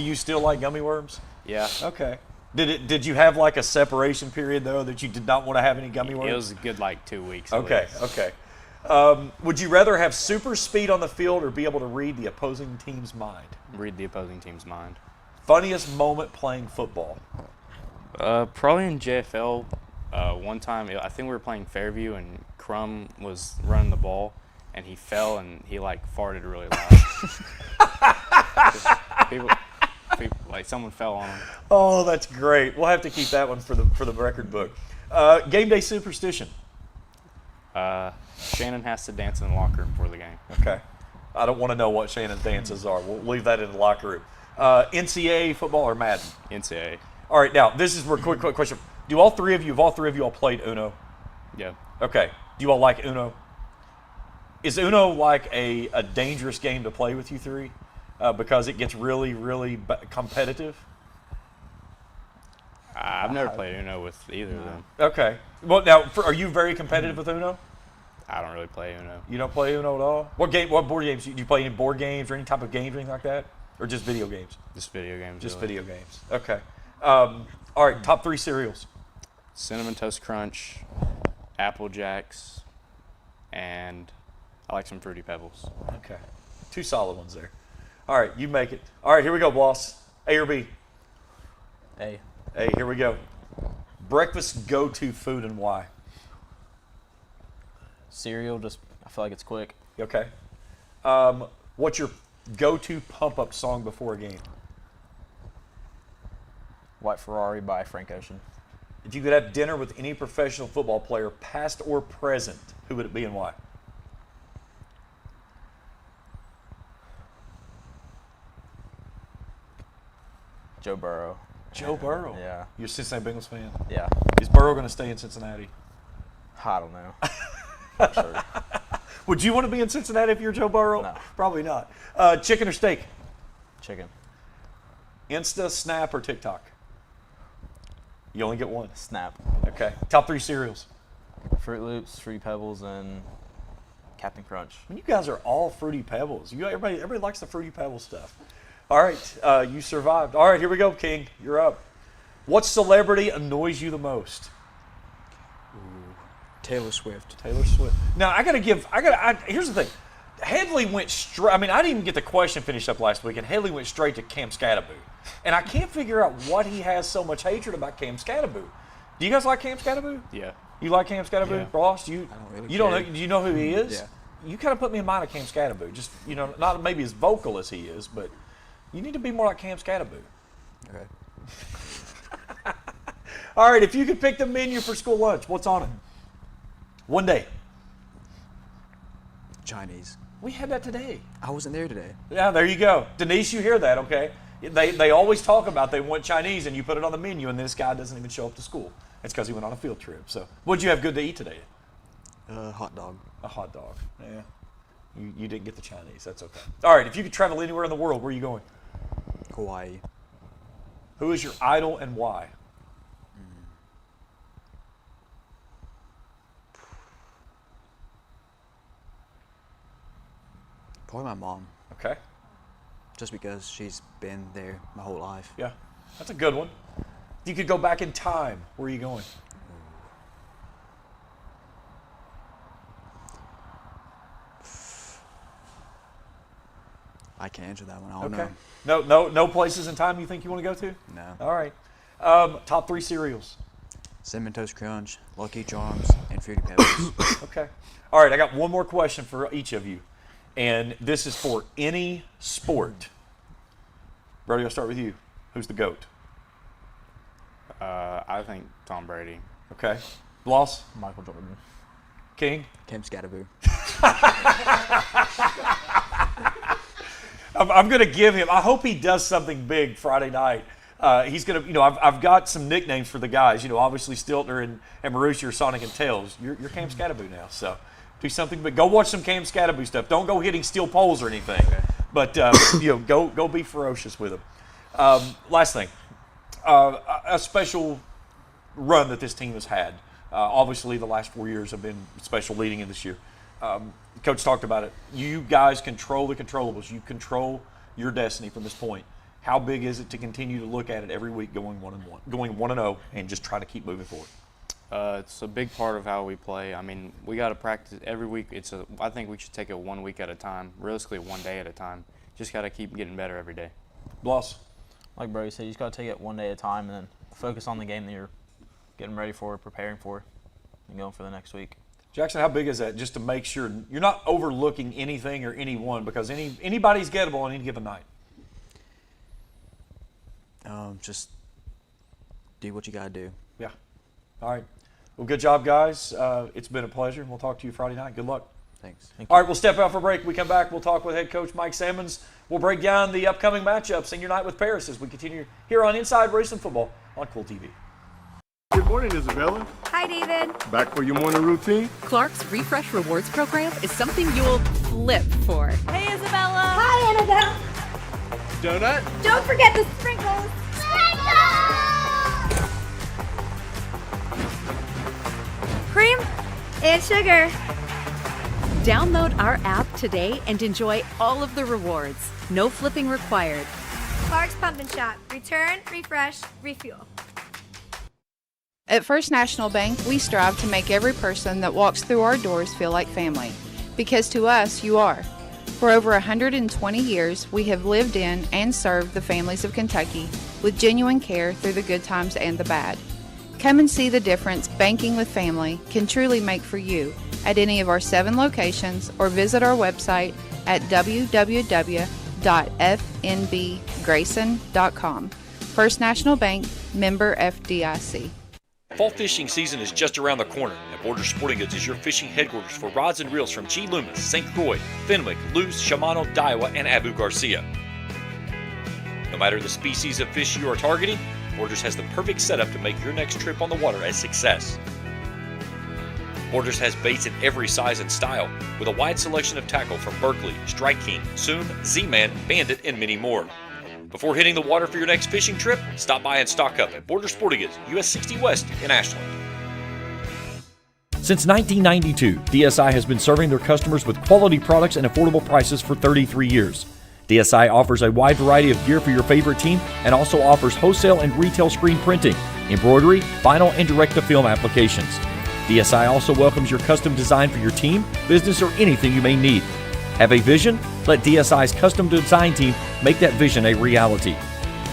you still like gummy worms? Yeah. Okay. Did you have like a separation period though that you did not want to have any gummy worms? It was a good 2 weeks. Okay. Okay. Would you rather have super speed on the field or be able to read the opposing team's mind? Read the opposing team's mind. Funniest moment playing football? Probably in JFL. One time, I think we were playing Fairview, and Crum was running the ball, and he fell, and he farted really loud. people, someone fell on him. Oh, that's great. We'll have to keep that one for the record book. Game day superstition. Shannon has to dance in the locker room before the game. Okay. I don't want to know what Shannon's dances are. We'll leave that in the locker room. NCAA football or Madden? NCAA. All right, now this is a quick question. Do all three of you all played Uno? Yeah. Okay. Do you all like Uno? Is Uno like a dangerous game to play with you three? Because it gets really, really competitive? I've never played Uno with either of them. Okay. Well, now, are you very competitive with Uno? I don't really play Uno. You don't play Uno at all? What board games? Do you play any board games or any type of games or anything like that? Or just video games? Just video games. Just really. video games. Okay. All right, top 3 cereals. Cinnamon Toast Crunch, Apple Jacks, and I like some Fruity Pebbles. Okay. 2 solid ones there. All right, you make it. All right, here we go, boss. A or B? A. A, here we go. Breakfast go-to food and why? Cereal, I feel like it's quick. Okay. What's your go-to pump-up song before a game? White Ferrari by Frank Ocean. If you could have dinner with any professional football player, past or present, who would it be and why? Joe Burrow. Joe Burrow? Yeah. You're a Cincinnati Bengals fan? Yeah. Is Burrow going to stay in Cincinnati? I don't know. Not sure. Would you want to be in Cincinnati if you're Joe Burrow? No. Probably not. Chicken or steak? Chicken. Insta, Snap, or TikTok? You only get one. Snap. Okay. Top 3 cereals? Fruit Loops, Fruity Pebbles, and Captain Crunch. You guys are all Fruity Pebbles. Everybody likes the Fruity Pebbles stuff. All right. You survived. All right, here we go, King. You're up. What celebrity annoys you the most? Taylor Swift. Taylor Swift. Now, here's the thing. Headley went straight. I didn't even get the question finished up last week, and Headley went straight to Cam Scatteraboo. And I can't figure out what he has so much hatred about Cam Scatteraboo. Do you guys like Cam Scatteraboo? Yeah. You like Cam Scatteraboo? Yeah. Ross, do you know who he is? Yeah. You kind of put me in mind of Cam Scatteraboo. Just, not maybe as vocal as he is, but You need to be more like Cam Scattaboo. Okay. All right, if you could pick the menu for school lunch, what's on it? One day. Chinese. We had that today. I wasn't there today. Yeah, there you go. Denise, you hear that, okay? They always talk about they want Chinese, and you put it on the menu, and this guy doesn't even show up to school. It's because he went on a field trip. So what did you have good to eat today? Hot dog. A hot dog. Yeah. You didn't get the Chinese. That's okay. All right, if you could travel anywhere in the world, where are you going? Hawaii. Who is your idol and why? Probably my mom. Okay. Just because she's been there my whole life. Yeah, that's a good one. If you could go back in time, where are you going? I can't answer that one. I don't know. No places in time you think you want to go to? No. All right. Top 3 cereals. Cinnamon Toast Crunch, Lucky Charms, and Fruity Pebbles. Okay. All right, I got one more question for each of you. And this is for any sport. Brody, I'll start with you. Who's the GOAT? I think Tom Brady. Okay. Bloss? Michael Jordan. King? Cam Scattaboo. I'm going to give him, I hope he does something big Friday night. He's going to, I've got some nicknames for the guys. Obviously Stiltner and Marussia are Sonic and Tails. You're Cam Scattaboo now, so do something. But go watch some Cam Scattaboo stuff. Don't go hitting steel poles or anything. Okay. But, go be ferocious with him. Last thing, a special run that this team has had. Obviously, the last 4 years have been special leading in this year. Coach talked about it. You guys control the controllables. You control your destiny from this point. How big is it to continue to look at it every week, going 1-0, and just try to keep moving forward? It's a big part of how we play. I mean, we got to practice every week. I think we should take it 1 week at a time, realistically 1 day at a time. Just got to keep getting better every day. Bloss? Like Brody said, you just got to take it 1 day at a time and then focus on the game that you're getting ready for, preparing for, and going for the next week. Jackson, how big is that, just to make sure you're not overlooking anything or anyone, because anybody's gettable on any given night? Just do what you got to do. Yeah. All right. Well, good job, guys. It's been a pleasure. We'll talk to you Friday night. Good luck. Thanks. All right, we'll step out for break. We come back, we'll talk with head coach Mike Salmons. We'll break down the upcoming matchup, senior night with Paris, as we continue here on Inside Raceland Football on Kool TV. Good morning, Isabella. Hi, David. Back for your morning routine? Clark's Refresh Rewards program is something you'll flip for. Hey, Isabella. Hi, Annabelle. Donut? Don't forget the sprinkles. Cream and sugar. Download our app today and enjoy all of the rewards. No flipping required. Clark's Pump and Shop. Return, refresh, refuel. At First National Bank, we strive to make every person that walks through our doors feel like family. Because to us, you are. For over 120 years, we have lived in and served the families of Kentucky with genuine care through the good times and the bad. Come and see the difference banking with family can truly make for you at any of our 7 locations, or visit our website at www.fnbgrayson.com. First National Bank, member FDIC. Fall fishing season is just around the corner, and Borders Sporting Goods is your fishing headquarters for rods and reels from G. Loomis, St. Croix, Fenwick, Luce, Shimano, Daiwa, and Abu Garcia. No matter the species of fish you are targeting, Borders has the perfect setup to make your next trip on the water a success. Borders has baits in every size and style, with a wide selection of tackle from Berkley, Strike King, Soon, Z-Man, Bandit, and many more. Before hitting the water for your next fishing trip, stop by and stock up at Borders Sporting Goods, US 60 West in Ashland. Since 1992, DSI has been serving their customers with quality products and affordable prices for 33 years. DSI offers a wide variety of gear for your favorite team and also offers wholesale and retail screen printing, embroidery, vinyl, and direct-to-film applications. DSI also welcomes your custom design for your team, business, or anything you may need. Have a vision? Let DSI's custom design team make that vision a reality.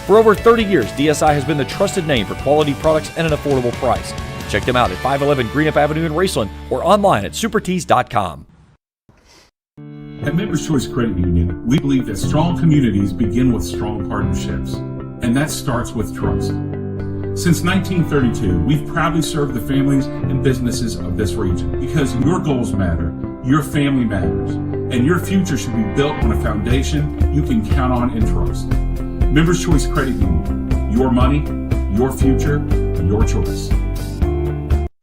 For over 30 years, DSI has been the trusted name for quality products at an affordable price. Check them out at 511 Greenup Avenue in Raceland or online at supertees.com. At Members Choice Credit Union, we believe that strong communities begin with strong partnerships, and that starts with trust. Since 1932, we've proudly served the families and businesses of this region because your goals matter, your family matters, and your future should be built on a foundation you can count on and trust. Members Choice Credit Union, your money, your future, your choice.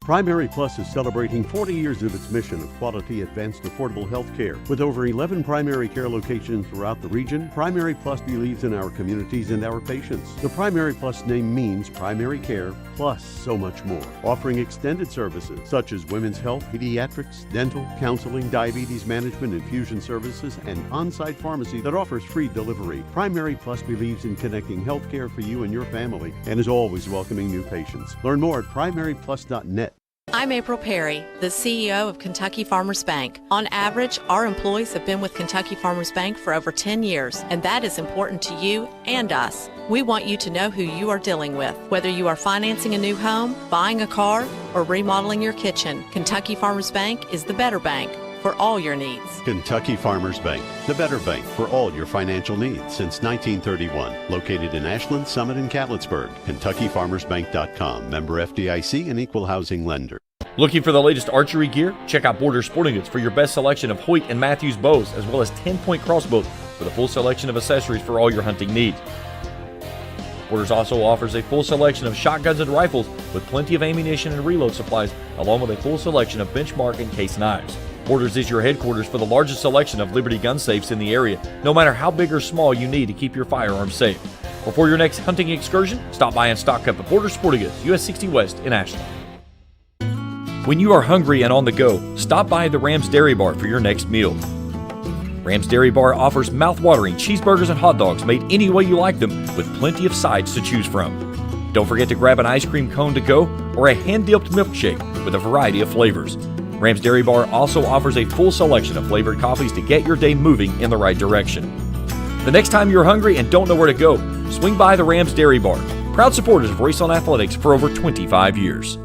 Primary Plus is celebrating 40 years of its mission of quality, advanced, affordable health care. With over 11 primary care locations throughout the region, Primary Plus believes in our communities and our patients. The Primary Plus name means primary care plus so much more, offering extended services such as women's health, pediatrics, dental, counseling, diabetes management, infusion services, and on-site pharmacy that offers free delivery. Primary Plus believes in connecting health care for you and your family and is always welcoming new patients. Learn more at primaryplus.net. I'm April Perry, the CEO of Kentucky Farmers Bank. On average, our employees have been with Kentucky Farmers Bank for over 10 years, and that is important to you and us. We want you to know who you are dealing with. Whether you are financing a new home, buying a car, or remodeling your kitchen, Kentucky Farmers Bank is the better bank for all your needs. Kentucky Farmers Bank, the better bank for all your financial needs since 1931. Located in Ashland, Summit, and Catlettsburg. KentuckyFarmersBank.com. Member FDIC and equal housing lender. Looking for the latest archery gear? Check out Borders Sporting Goods for your best selection of Hoyt and Matthews bows, as well as 10-point crossbows with a full selection of accessories for all your hunting needs. Borders also offers a full selection of shotguns and rifles with plenty of ammunition and reload supplies, along with a full selection of benchmark and case knives. Borders is your headquarters for the largest selection of Liberty gun safes in the area, no matter how big or small you need to keep your firearms safe. Before your next hunting excursion, stop by and stock up at Borders Sporting Goods, US 60 West in Ashland. When you are hungry and on the go, stop by the Rams Dairy Bar for your next meal. Rams Dairy Bar offers mouth-watering cheeseburgers and hot dogs made any way you like them, with plenty of sides to choose from. Don't forget to grab an ice cream cone to go or a hand-dipped milkshake with a variety of flavors. Rams Dairy Bar also offers a full selection of flavored coffees to get your day moving in the right direction. The next time you're hungry and don't know where to go, swing by the Rams Dairy Bar, proud supporters of Raceland Athletics for over 25 years.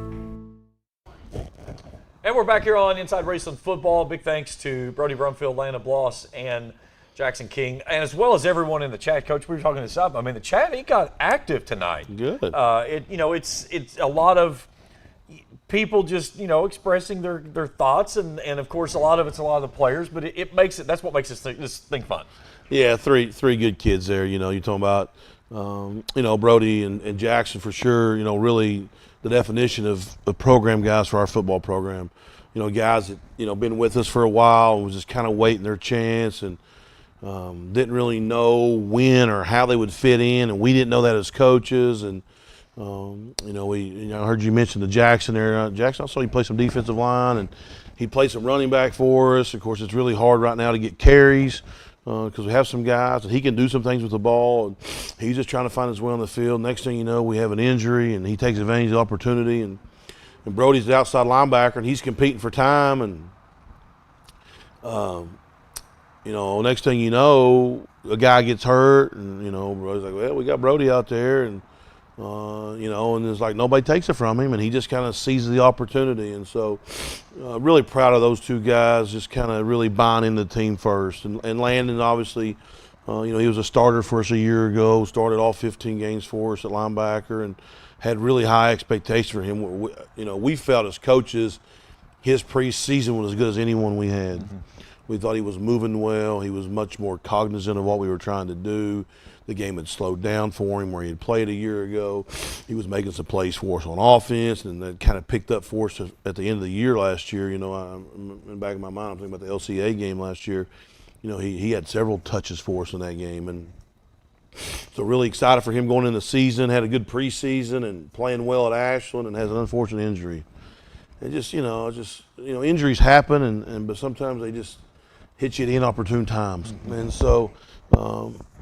And we're back here on Inside Raceland Football. Big thanks to Brody Brumfield, Landon Bloss, and Jackson King, and as well as everyone in the chat. Coach, we were talking this up. I mean, the chat, it got active tonight. Good. It's a lot of people just, expressing their thoughts, and of course, a lot of the players, but that's what makes this thing fun. Yeah, three good kids there. You're talking about, Brody and Jackson for sure. Really the definition of program guys for our football program. Guys that been with us for a while and was just kind of waiting their chance and didn't really know when or how they would fit in, and we didn't know that as coaches. And I heard you mention the Jackson there. Jackson also, he played some defensive line and he played some running back for us. Of course, it's really hard right now to get carries because we have some guys and he can do some things with the ball. And he's just trying to find his way on the field. Next thing you know, we have an injury and he takes advantage of the opportunity. And Brody's the outside linebacker and he's competing for time. And next thing you know, a guy gets hurt and Brody's like, well, we got Brody out there, and and it's like nobody takes it from him, and he just kind of seizes the opportunity. And so really proud of those two guys, just kind of really buying into the team first. And Landon, obviously, he was a starter for us a year ago, started all 15 games for us at linebacker, and had really high expectations for him. We felt as coaches his preseason was as good as anyone we had. Mm-hmm. We thought he was moving well. He was much more cognizant of what we were trying to do. The game had slowed down for him where he had played a year ago. He was making some plays for us on offense, and that kind of picked up for us at the end of the year last year. In the back of my mind, I'm thinking about the LCA game last year. He had several touches for us in that game. And so really excited for him going into the season, had a good preseason and playing well at Ashland, and has an unfortunate injury. It just, injuries happen, but sometimes they just hit you at inopportune times. Mm-hmm. And so,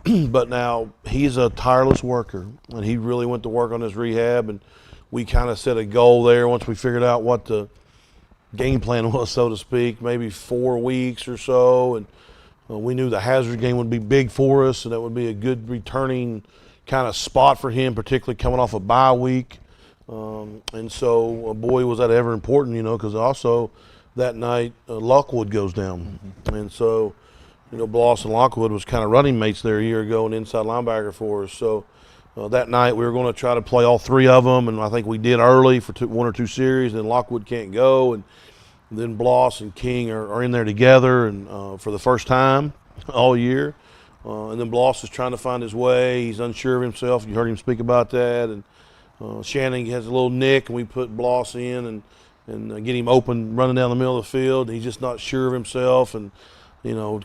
but now he's a tireless worker, and he really went to work on his rehab, and we kind of set a goal there once we figured out what the game plan was, so to speak, maybe 4 weeks or so. And we knew the Hazard game would be big for us, and that would be a good returning kind of spot for him, particularly coming off a bye week. And so, boy, was that ever important, because also that night Lockwood goes down. Mm-hmm. And so Bloss and Lockwood was kind of running mates there a year ago, and inside linebacker for us. So that night we were going to try to play all three of them, and I think we did early for one or two series. Then Lockwood can't go, and then Bloss and King are in there together, and for the first time all year. And then Bloss is trying to find his way. He's unsure of himself. You heard him speak about that. And Shannon has a little nick, and we put Bloss in and get him open running down the middle of the field. He's just not sure of himself, and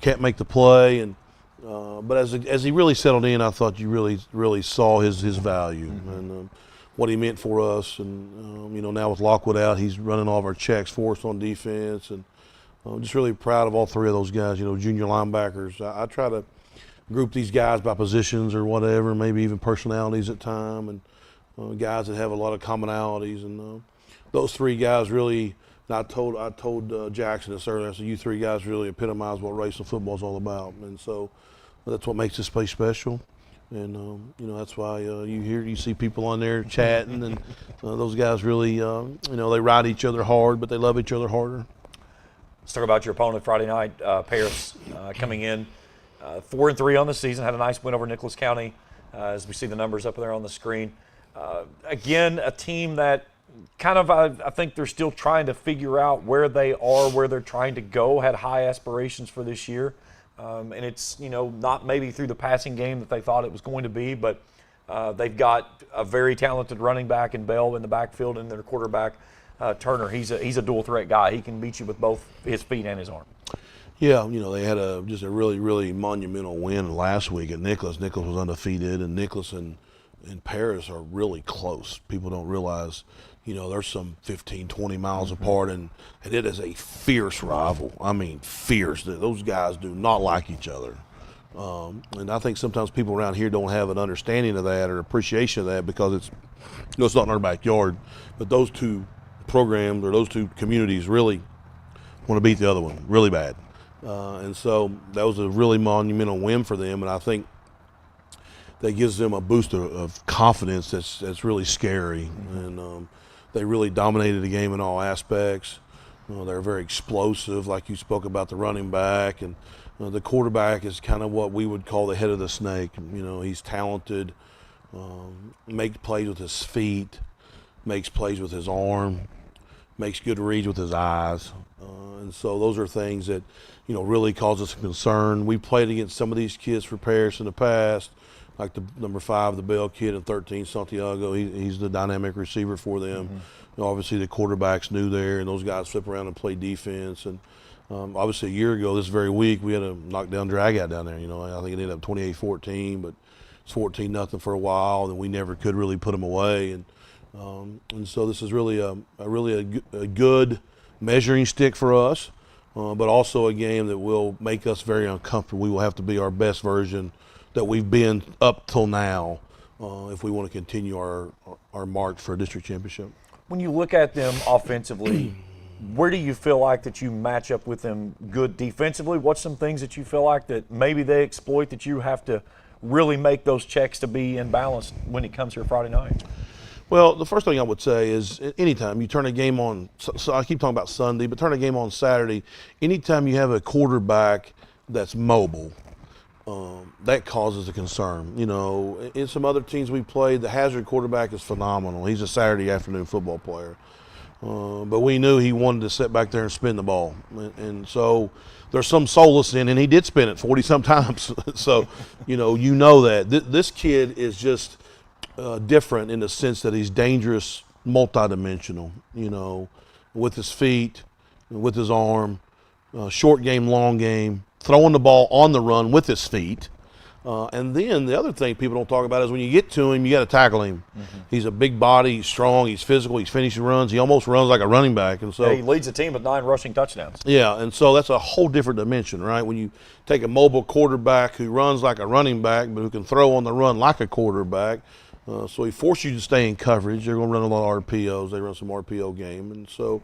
can't make the play. And but as he really settled in, I thought you really saw his value and what he meant for us. And now with Lockwood out, he's running all of our checks for us on defense. And I'm just really proud of all three of those guys. Junior linebackers. I try to group these guys by positions or whatever, maybe even personalities at time, and guys that have a lot of commonalities. And those three guys really. I told Jackson this earlier. I said, you three guys really epitomize what Raceland football is all about, and so that's what makes this place special. And that's why you see people on there chatting, and those guys really, they ride each other hard, but they love each other harder. Let's talk about your opponent Friday night, Paris, coming in 4-3 on the season. Had a nice win over Nicholas County, as we see the numbers up there on the screen. Again, a team that. Kind of, I think they're still trying to figure out where they are, where they're trying to go. Had high aspirations for this year, and it's not maybe through the passing game that they thought it was going to be, but they've got a very talented running back in Bell in the backfield, and their quarterback Turner. He's a dual threat guy. He can beat you with both his feet and his arm. Yeah, they had just a really monumental win last week at Nicholas. Nicholas was undefeated, and Nicholas and Paris are really close. People don't realize. There's some 15, 20 miles apart, and it is a fierce rival. I mean, fierce. Those guys do not like each other. And I think sometimes people around here don't have an understanding of that or appreciation of that because it's not in our backyard. But those two programs or those two communities really want to beat the other one really bad. And so that was a really monumental win for them, and I think that gives them a boost of confidence that's really scary. And they really dominated the game in all aspects. They're very explosive, like you spoke about the running back, and the quarterback is kind of what we would call the head of the snake. He's talented, makes plays with his feet, makes plays with his arm, makes good reads with his eyes, and so those are things that really cause us concern. We played against some of these kids for Paris in the past. Like the number 5, the Bell kid, and 13, Santiago. He's the dynamic receiver for them. Obviously, the quarterback's new there, and those guys flip around and play defense. And obviously, a year ago, this very week, we had a knockdown drag-out down there. I think it ended up 28-14, but it's 14-0 for a while, and we never could really put them away. And so this is really a good measuring stick for us, but also a game that will make us very uncomfortable. We will have to be our best version that we've been up till now if we want to continue our march for a district championship. When you look at them offensively, where do you feel like that you match up with them good defensively? What's some things that you feel like that maybe they exploit that you have to really make those checks to be in balance when it comes here Friday night? Well, the first thing I would say is anytime you turn a game on, so I keep talking about Sunday, but turn a game on Saturday, anytime you have a quarterback that's mobile, that causes a concern. In some other teams we played, the Hazard quarterback is phenomenal. He's a Saturday afternoon football player. But we knew he wanted to sit back there and spin the ball. And so there's some solace in, and he did spin it 40-some times. So, that. This kid is just different in the sense that he's dangerous, multidimensional, with his feet, with his arm, short game, long game, throwing the ball on the run with his feet. And then the other thing people don't talk about is when you get to him, you got to tackle him. He's a big body, he's strong, he's physical, he's finishing runs. He almost runs like a running back. And so he leads the team with 9 rushing touchdowns. Yeah, and so that's a whole different dimension, right? When you take a mobile quarterback who runs like a running back but who can throw on the run like a quarterback, so he forces you to stay in coverage. They're going to run a lot of RPOs. They run some RPO game. And so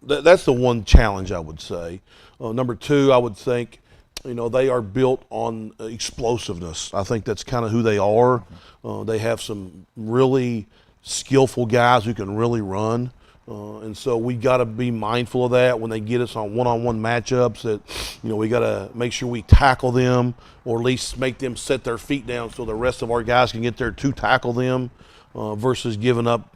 that's the one challenge I would say. Number 2, I would think, they are built on explosiveness. I think that's kind of who they are. They have some really skillful guys who can really run. And so we got to be mindful of that when they get us on one-on-one matchups, that, we got to make sure we tackle them, or at least make them set their feet down so the rest of our guys can get there to tackle them, versus giving up,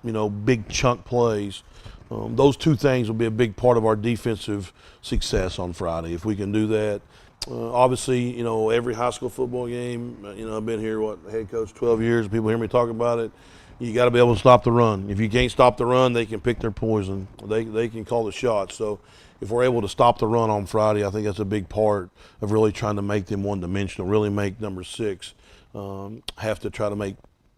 big chunk plays. Those two things will be a big part of our defensive success on Friday if we can do that. Obviously, every high school football game, I've been here, head coach 12 years, people hear me talk about it. You got to be able to stop the run. If you can't stop the run, they can pick their poison. They can call the shots. So if we're able to stop the run on Friday, I think that's a big part of really trying to make them one-dimensional, really make number 6 have to try to make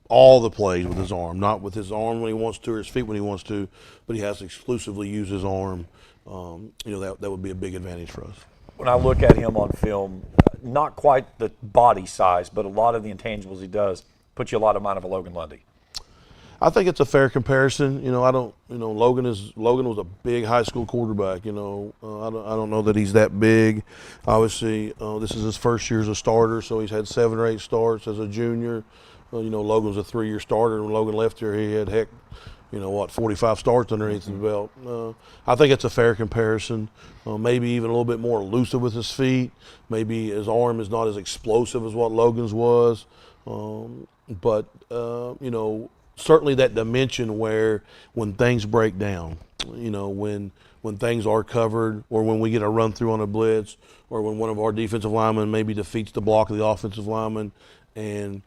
all the plays with his arm, not with his arm when he wants to or his feet when he wants to, but he has to exclusively use his arm. That would be a big advantage for us. When I look at him on film, not quite the body size, but a lot of the intangibles he does put you a lot of mind of a Logan Lundy. I think it's a fair comparison. Logan was a big high school quarterback. I don't know that he's that big. Obviously, this is his first year as a starter, so he's had 7 or 8 starts as a junior. Logan was a 3-year starter. When Logan left here, he had 45 starts underneath his belt. I think it's a fair comparison. Maybe even a little bit more elusive with his feet. Maybe his arm is not as explosive as what Logan's was. But certainly that dimension where when things break down, when things are covered, or when we get a run through on a blitz, or when one of our defensive linemen maybe defeats the block of the offensive lineman and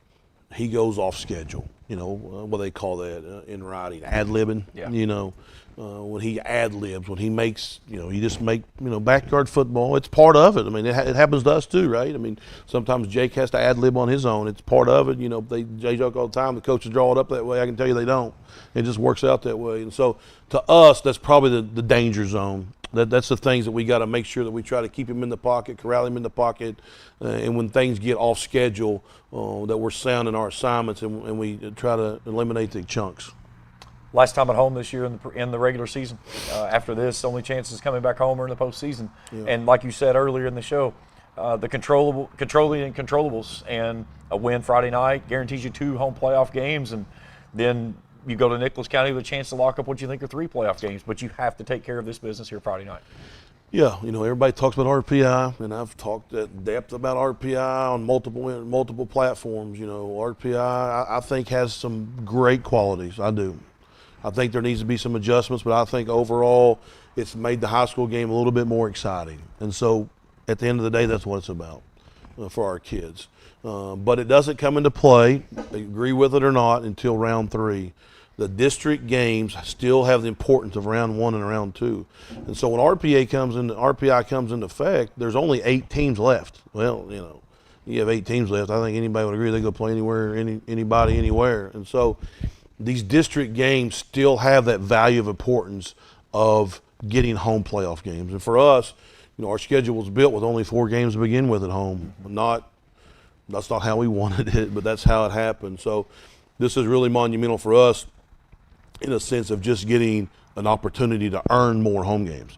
he goes off schedule, what they call that in writing, ad-libbing, when he ad-libs, when he makes, you just make, backyard football, it's part of it. I mean, it happens to us too, right? I mean, sometimes Jake has to ad-lib on his own. It's part of it. They joke all the time, the coaches draw it up that way. I can tell you they don't. It just works out that way. And so to us, that's probably the danger zone. That's the things that we got to make sure that we try to keep him in the pocket, corral him in the pocket, and when things get off schedule, that we're sound in our assignments and we try to eliminate the chunks. Last time at home this year in the regular season. After this, only chances coming back home are in the postseason. Yeah. And like you said earlier in the show, the controlling controllables, and a win Friday night guarantees you 2 home playoff games, and then you go to Nicholas County with a chance to lock up what you think are 3 playoff games, but you have to take care of this business here Friday night. Yeah, everybody talks about RPI, and I've talked at depth about RPI on multiple platforms. RPI, I think, has some great qualities. I do. I think there needs to be some adjustments, but I think overall it's made the high school game a little bit more exciting. And so at the end of the day, that's what it's about for our kids. But it doesn't come into play, agree with it or not, until round 3. The district games still have the importance of round 1 and round 2. And so when RPI comes into effect, there's only 8 teams left. Well, you have 8 teams left. I think anybody would agree they go play anywhere, anybody, anywhere. And so these district games still have that value of importance of getting home playoff games. And for us, our schedule was built with only 4 games to begin with at home. That's not how we wanted it, but that's how it happened. So this is really monumental for us in a sense of just getting an opportunity to earn more home games.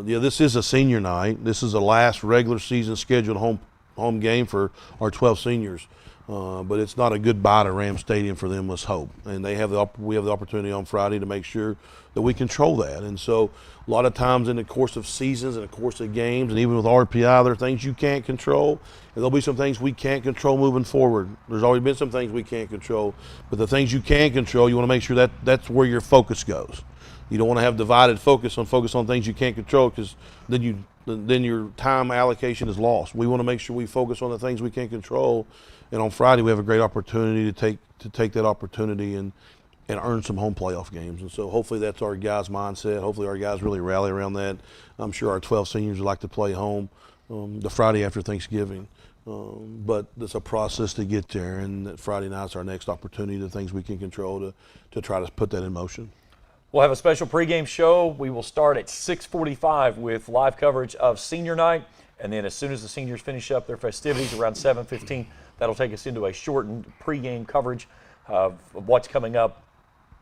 This is a senior night. This is the last regular season scheduled home game for our 12 seniors. But it's not a goodbye to Ram Stadium for them, let's hope. And we have the opportunity on Friday to make sure that we control that. And so a lot of times in the course of seasons and the course of games, and even with RPI, there are things you can't control. And there'll be some things we can't control moving forward. There's always been some things we can't control. But the things you can control, you want to make sure that that's where your focus goes. You don't want to have divided focus on things you can't control, because then your time allocation is lost. We want to make sure we focus on the things we can't control. And on Friday, we have a great opportunity to take that opportunity and earn some home playoff games. And so hopefully that's our guys' mindset. Hopefully our guys really rally around that. I'm sure our 12 seniors would like to play home the Friday after Thanksgiving. But it's a process to get there, and that Friday night's our next opportunity, the things we can control to try to put that in motion. We'll have a special pregame show. We will start at 6:45 with live coverage of senior night. And then as soon as the seniors finish up their festivities around 7:15, that'll take us into a shortened pregame coverage of what's coming up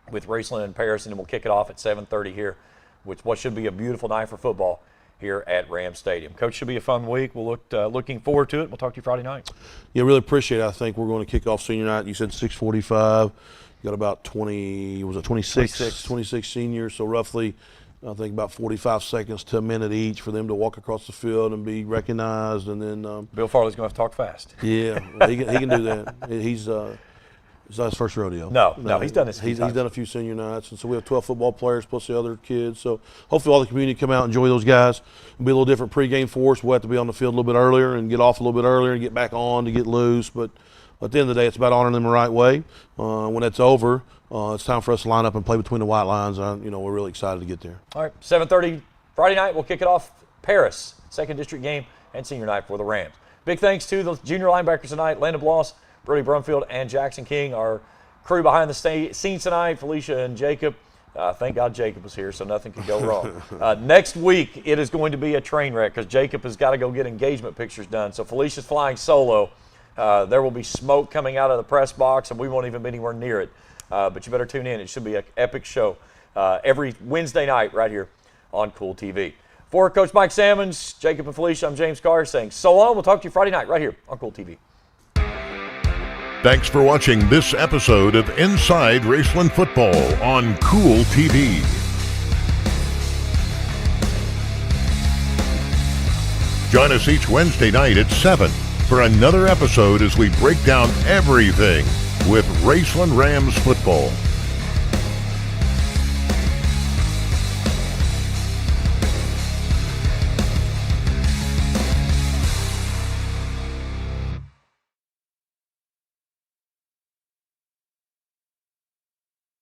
with Raceland and Paris, and then we'll kick it off at 7:30 here, with what should be a beautiful night for football here at Ram Stadium. Coach, should be a fun week. We'll looking forward to it. We'll talk to you Friday night. Yeah, really appreciate it. I think we're going to kick off senior night. You said 6:45. got about 26 seniors, so roughly I think about 45 seconds to a minute each for them to walk across the field and be recognized. And then Bill Farley's going to have to talk fast. Yeah, he can do that. It's not his first rodeo. No, he's done this. He's done a few senior nights, and so we have 12 football players plus the other kids. So hopefully all the community come out and enjoy those guys. It'll be a little different pregame for us. We'll have to be on the field a little bit earlier and get off a little bit earlier and get back on to get loose. But at the end of the day, it's about honoring them the right way. When that's over, it's time for us to line up and play between the white lines. We're really excited to get there. All right, 7:30 Friday night. We'll kick it off. Paris, 2nd District game and senior night for the Rams. Big thanks to the junior linebackers tonight, Landon Bloss, Brody Brumfield, and Jackson King, our crew behind the scenes tonight, Felicia and Jacob. Thank God Jacob was here, so nothing could go wrong. Next week, it is going to be a train wreck because Jacob has got to go get engagement pictures done. So Felicia's flying solo. There will be smoke coming out of the press box, and we won't even be anywhere near it. But you better tune in. It should be an epic show every Wednesday night right here on Kool TV. For Coach Mike Salmons, Jacob and Felicia, I'm James Collier saying so long. We'll talk to you Friday night right here on Kool TV. Thanks for watching this episode of Inside Raceland Football on Kool TV. Join us each Wednesday night at 7 for another episode as we break down everything with Raceland Rams football.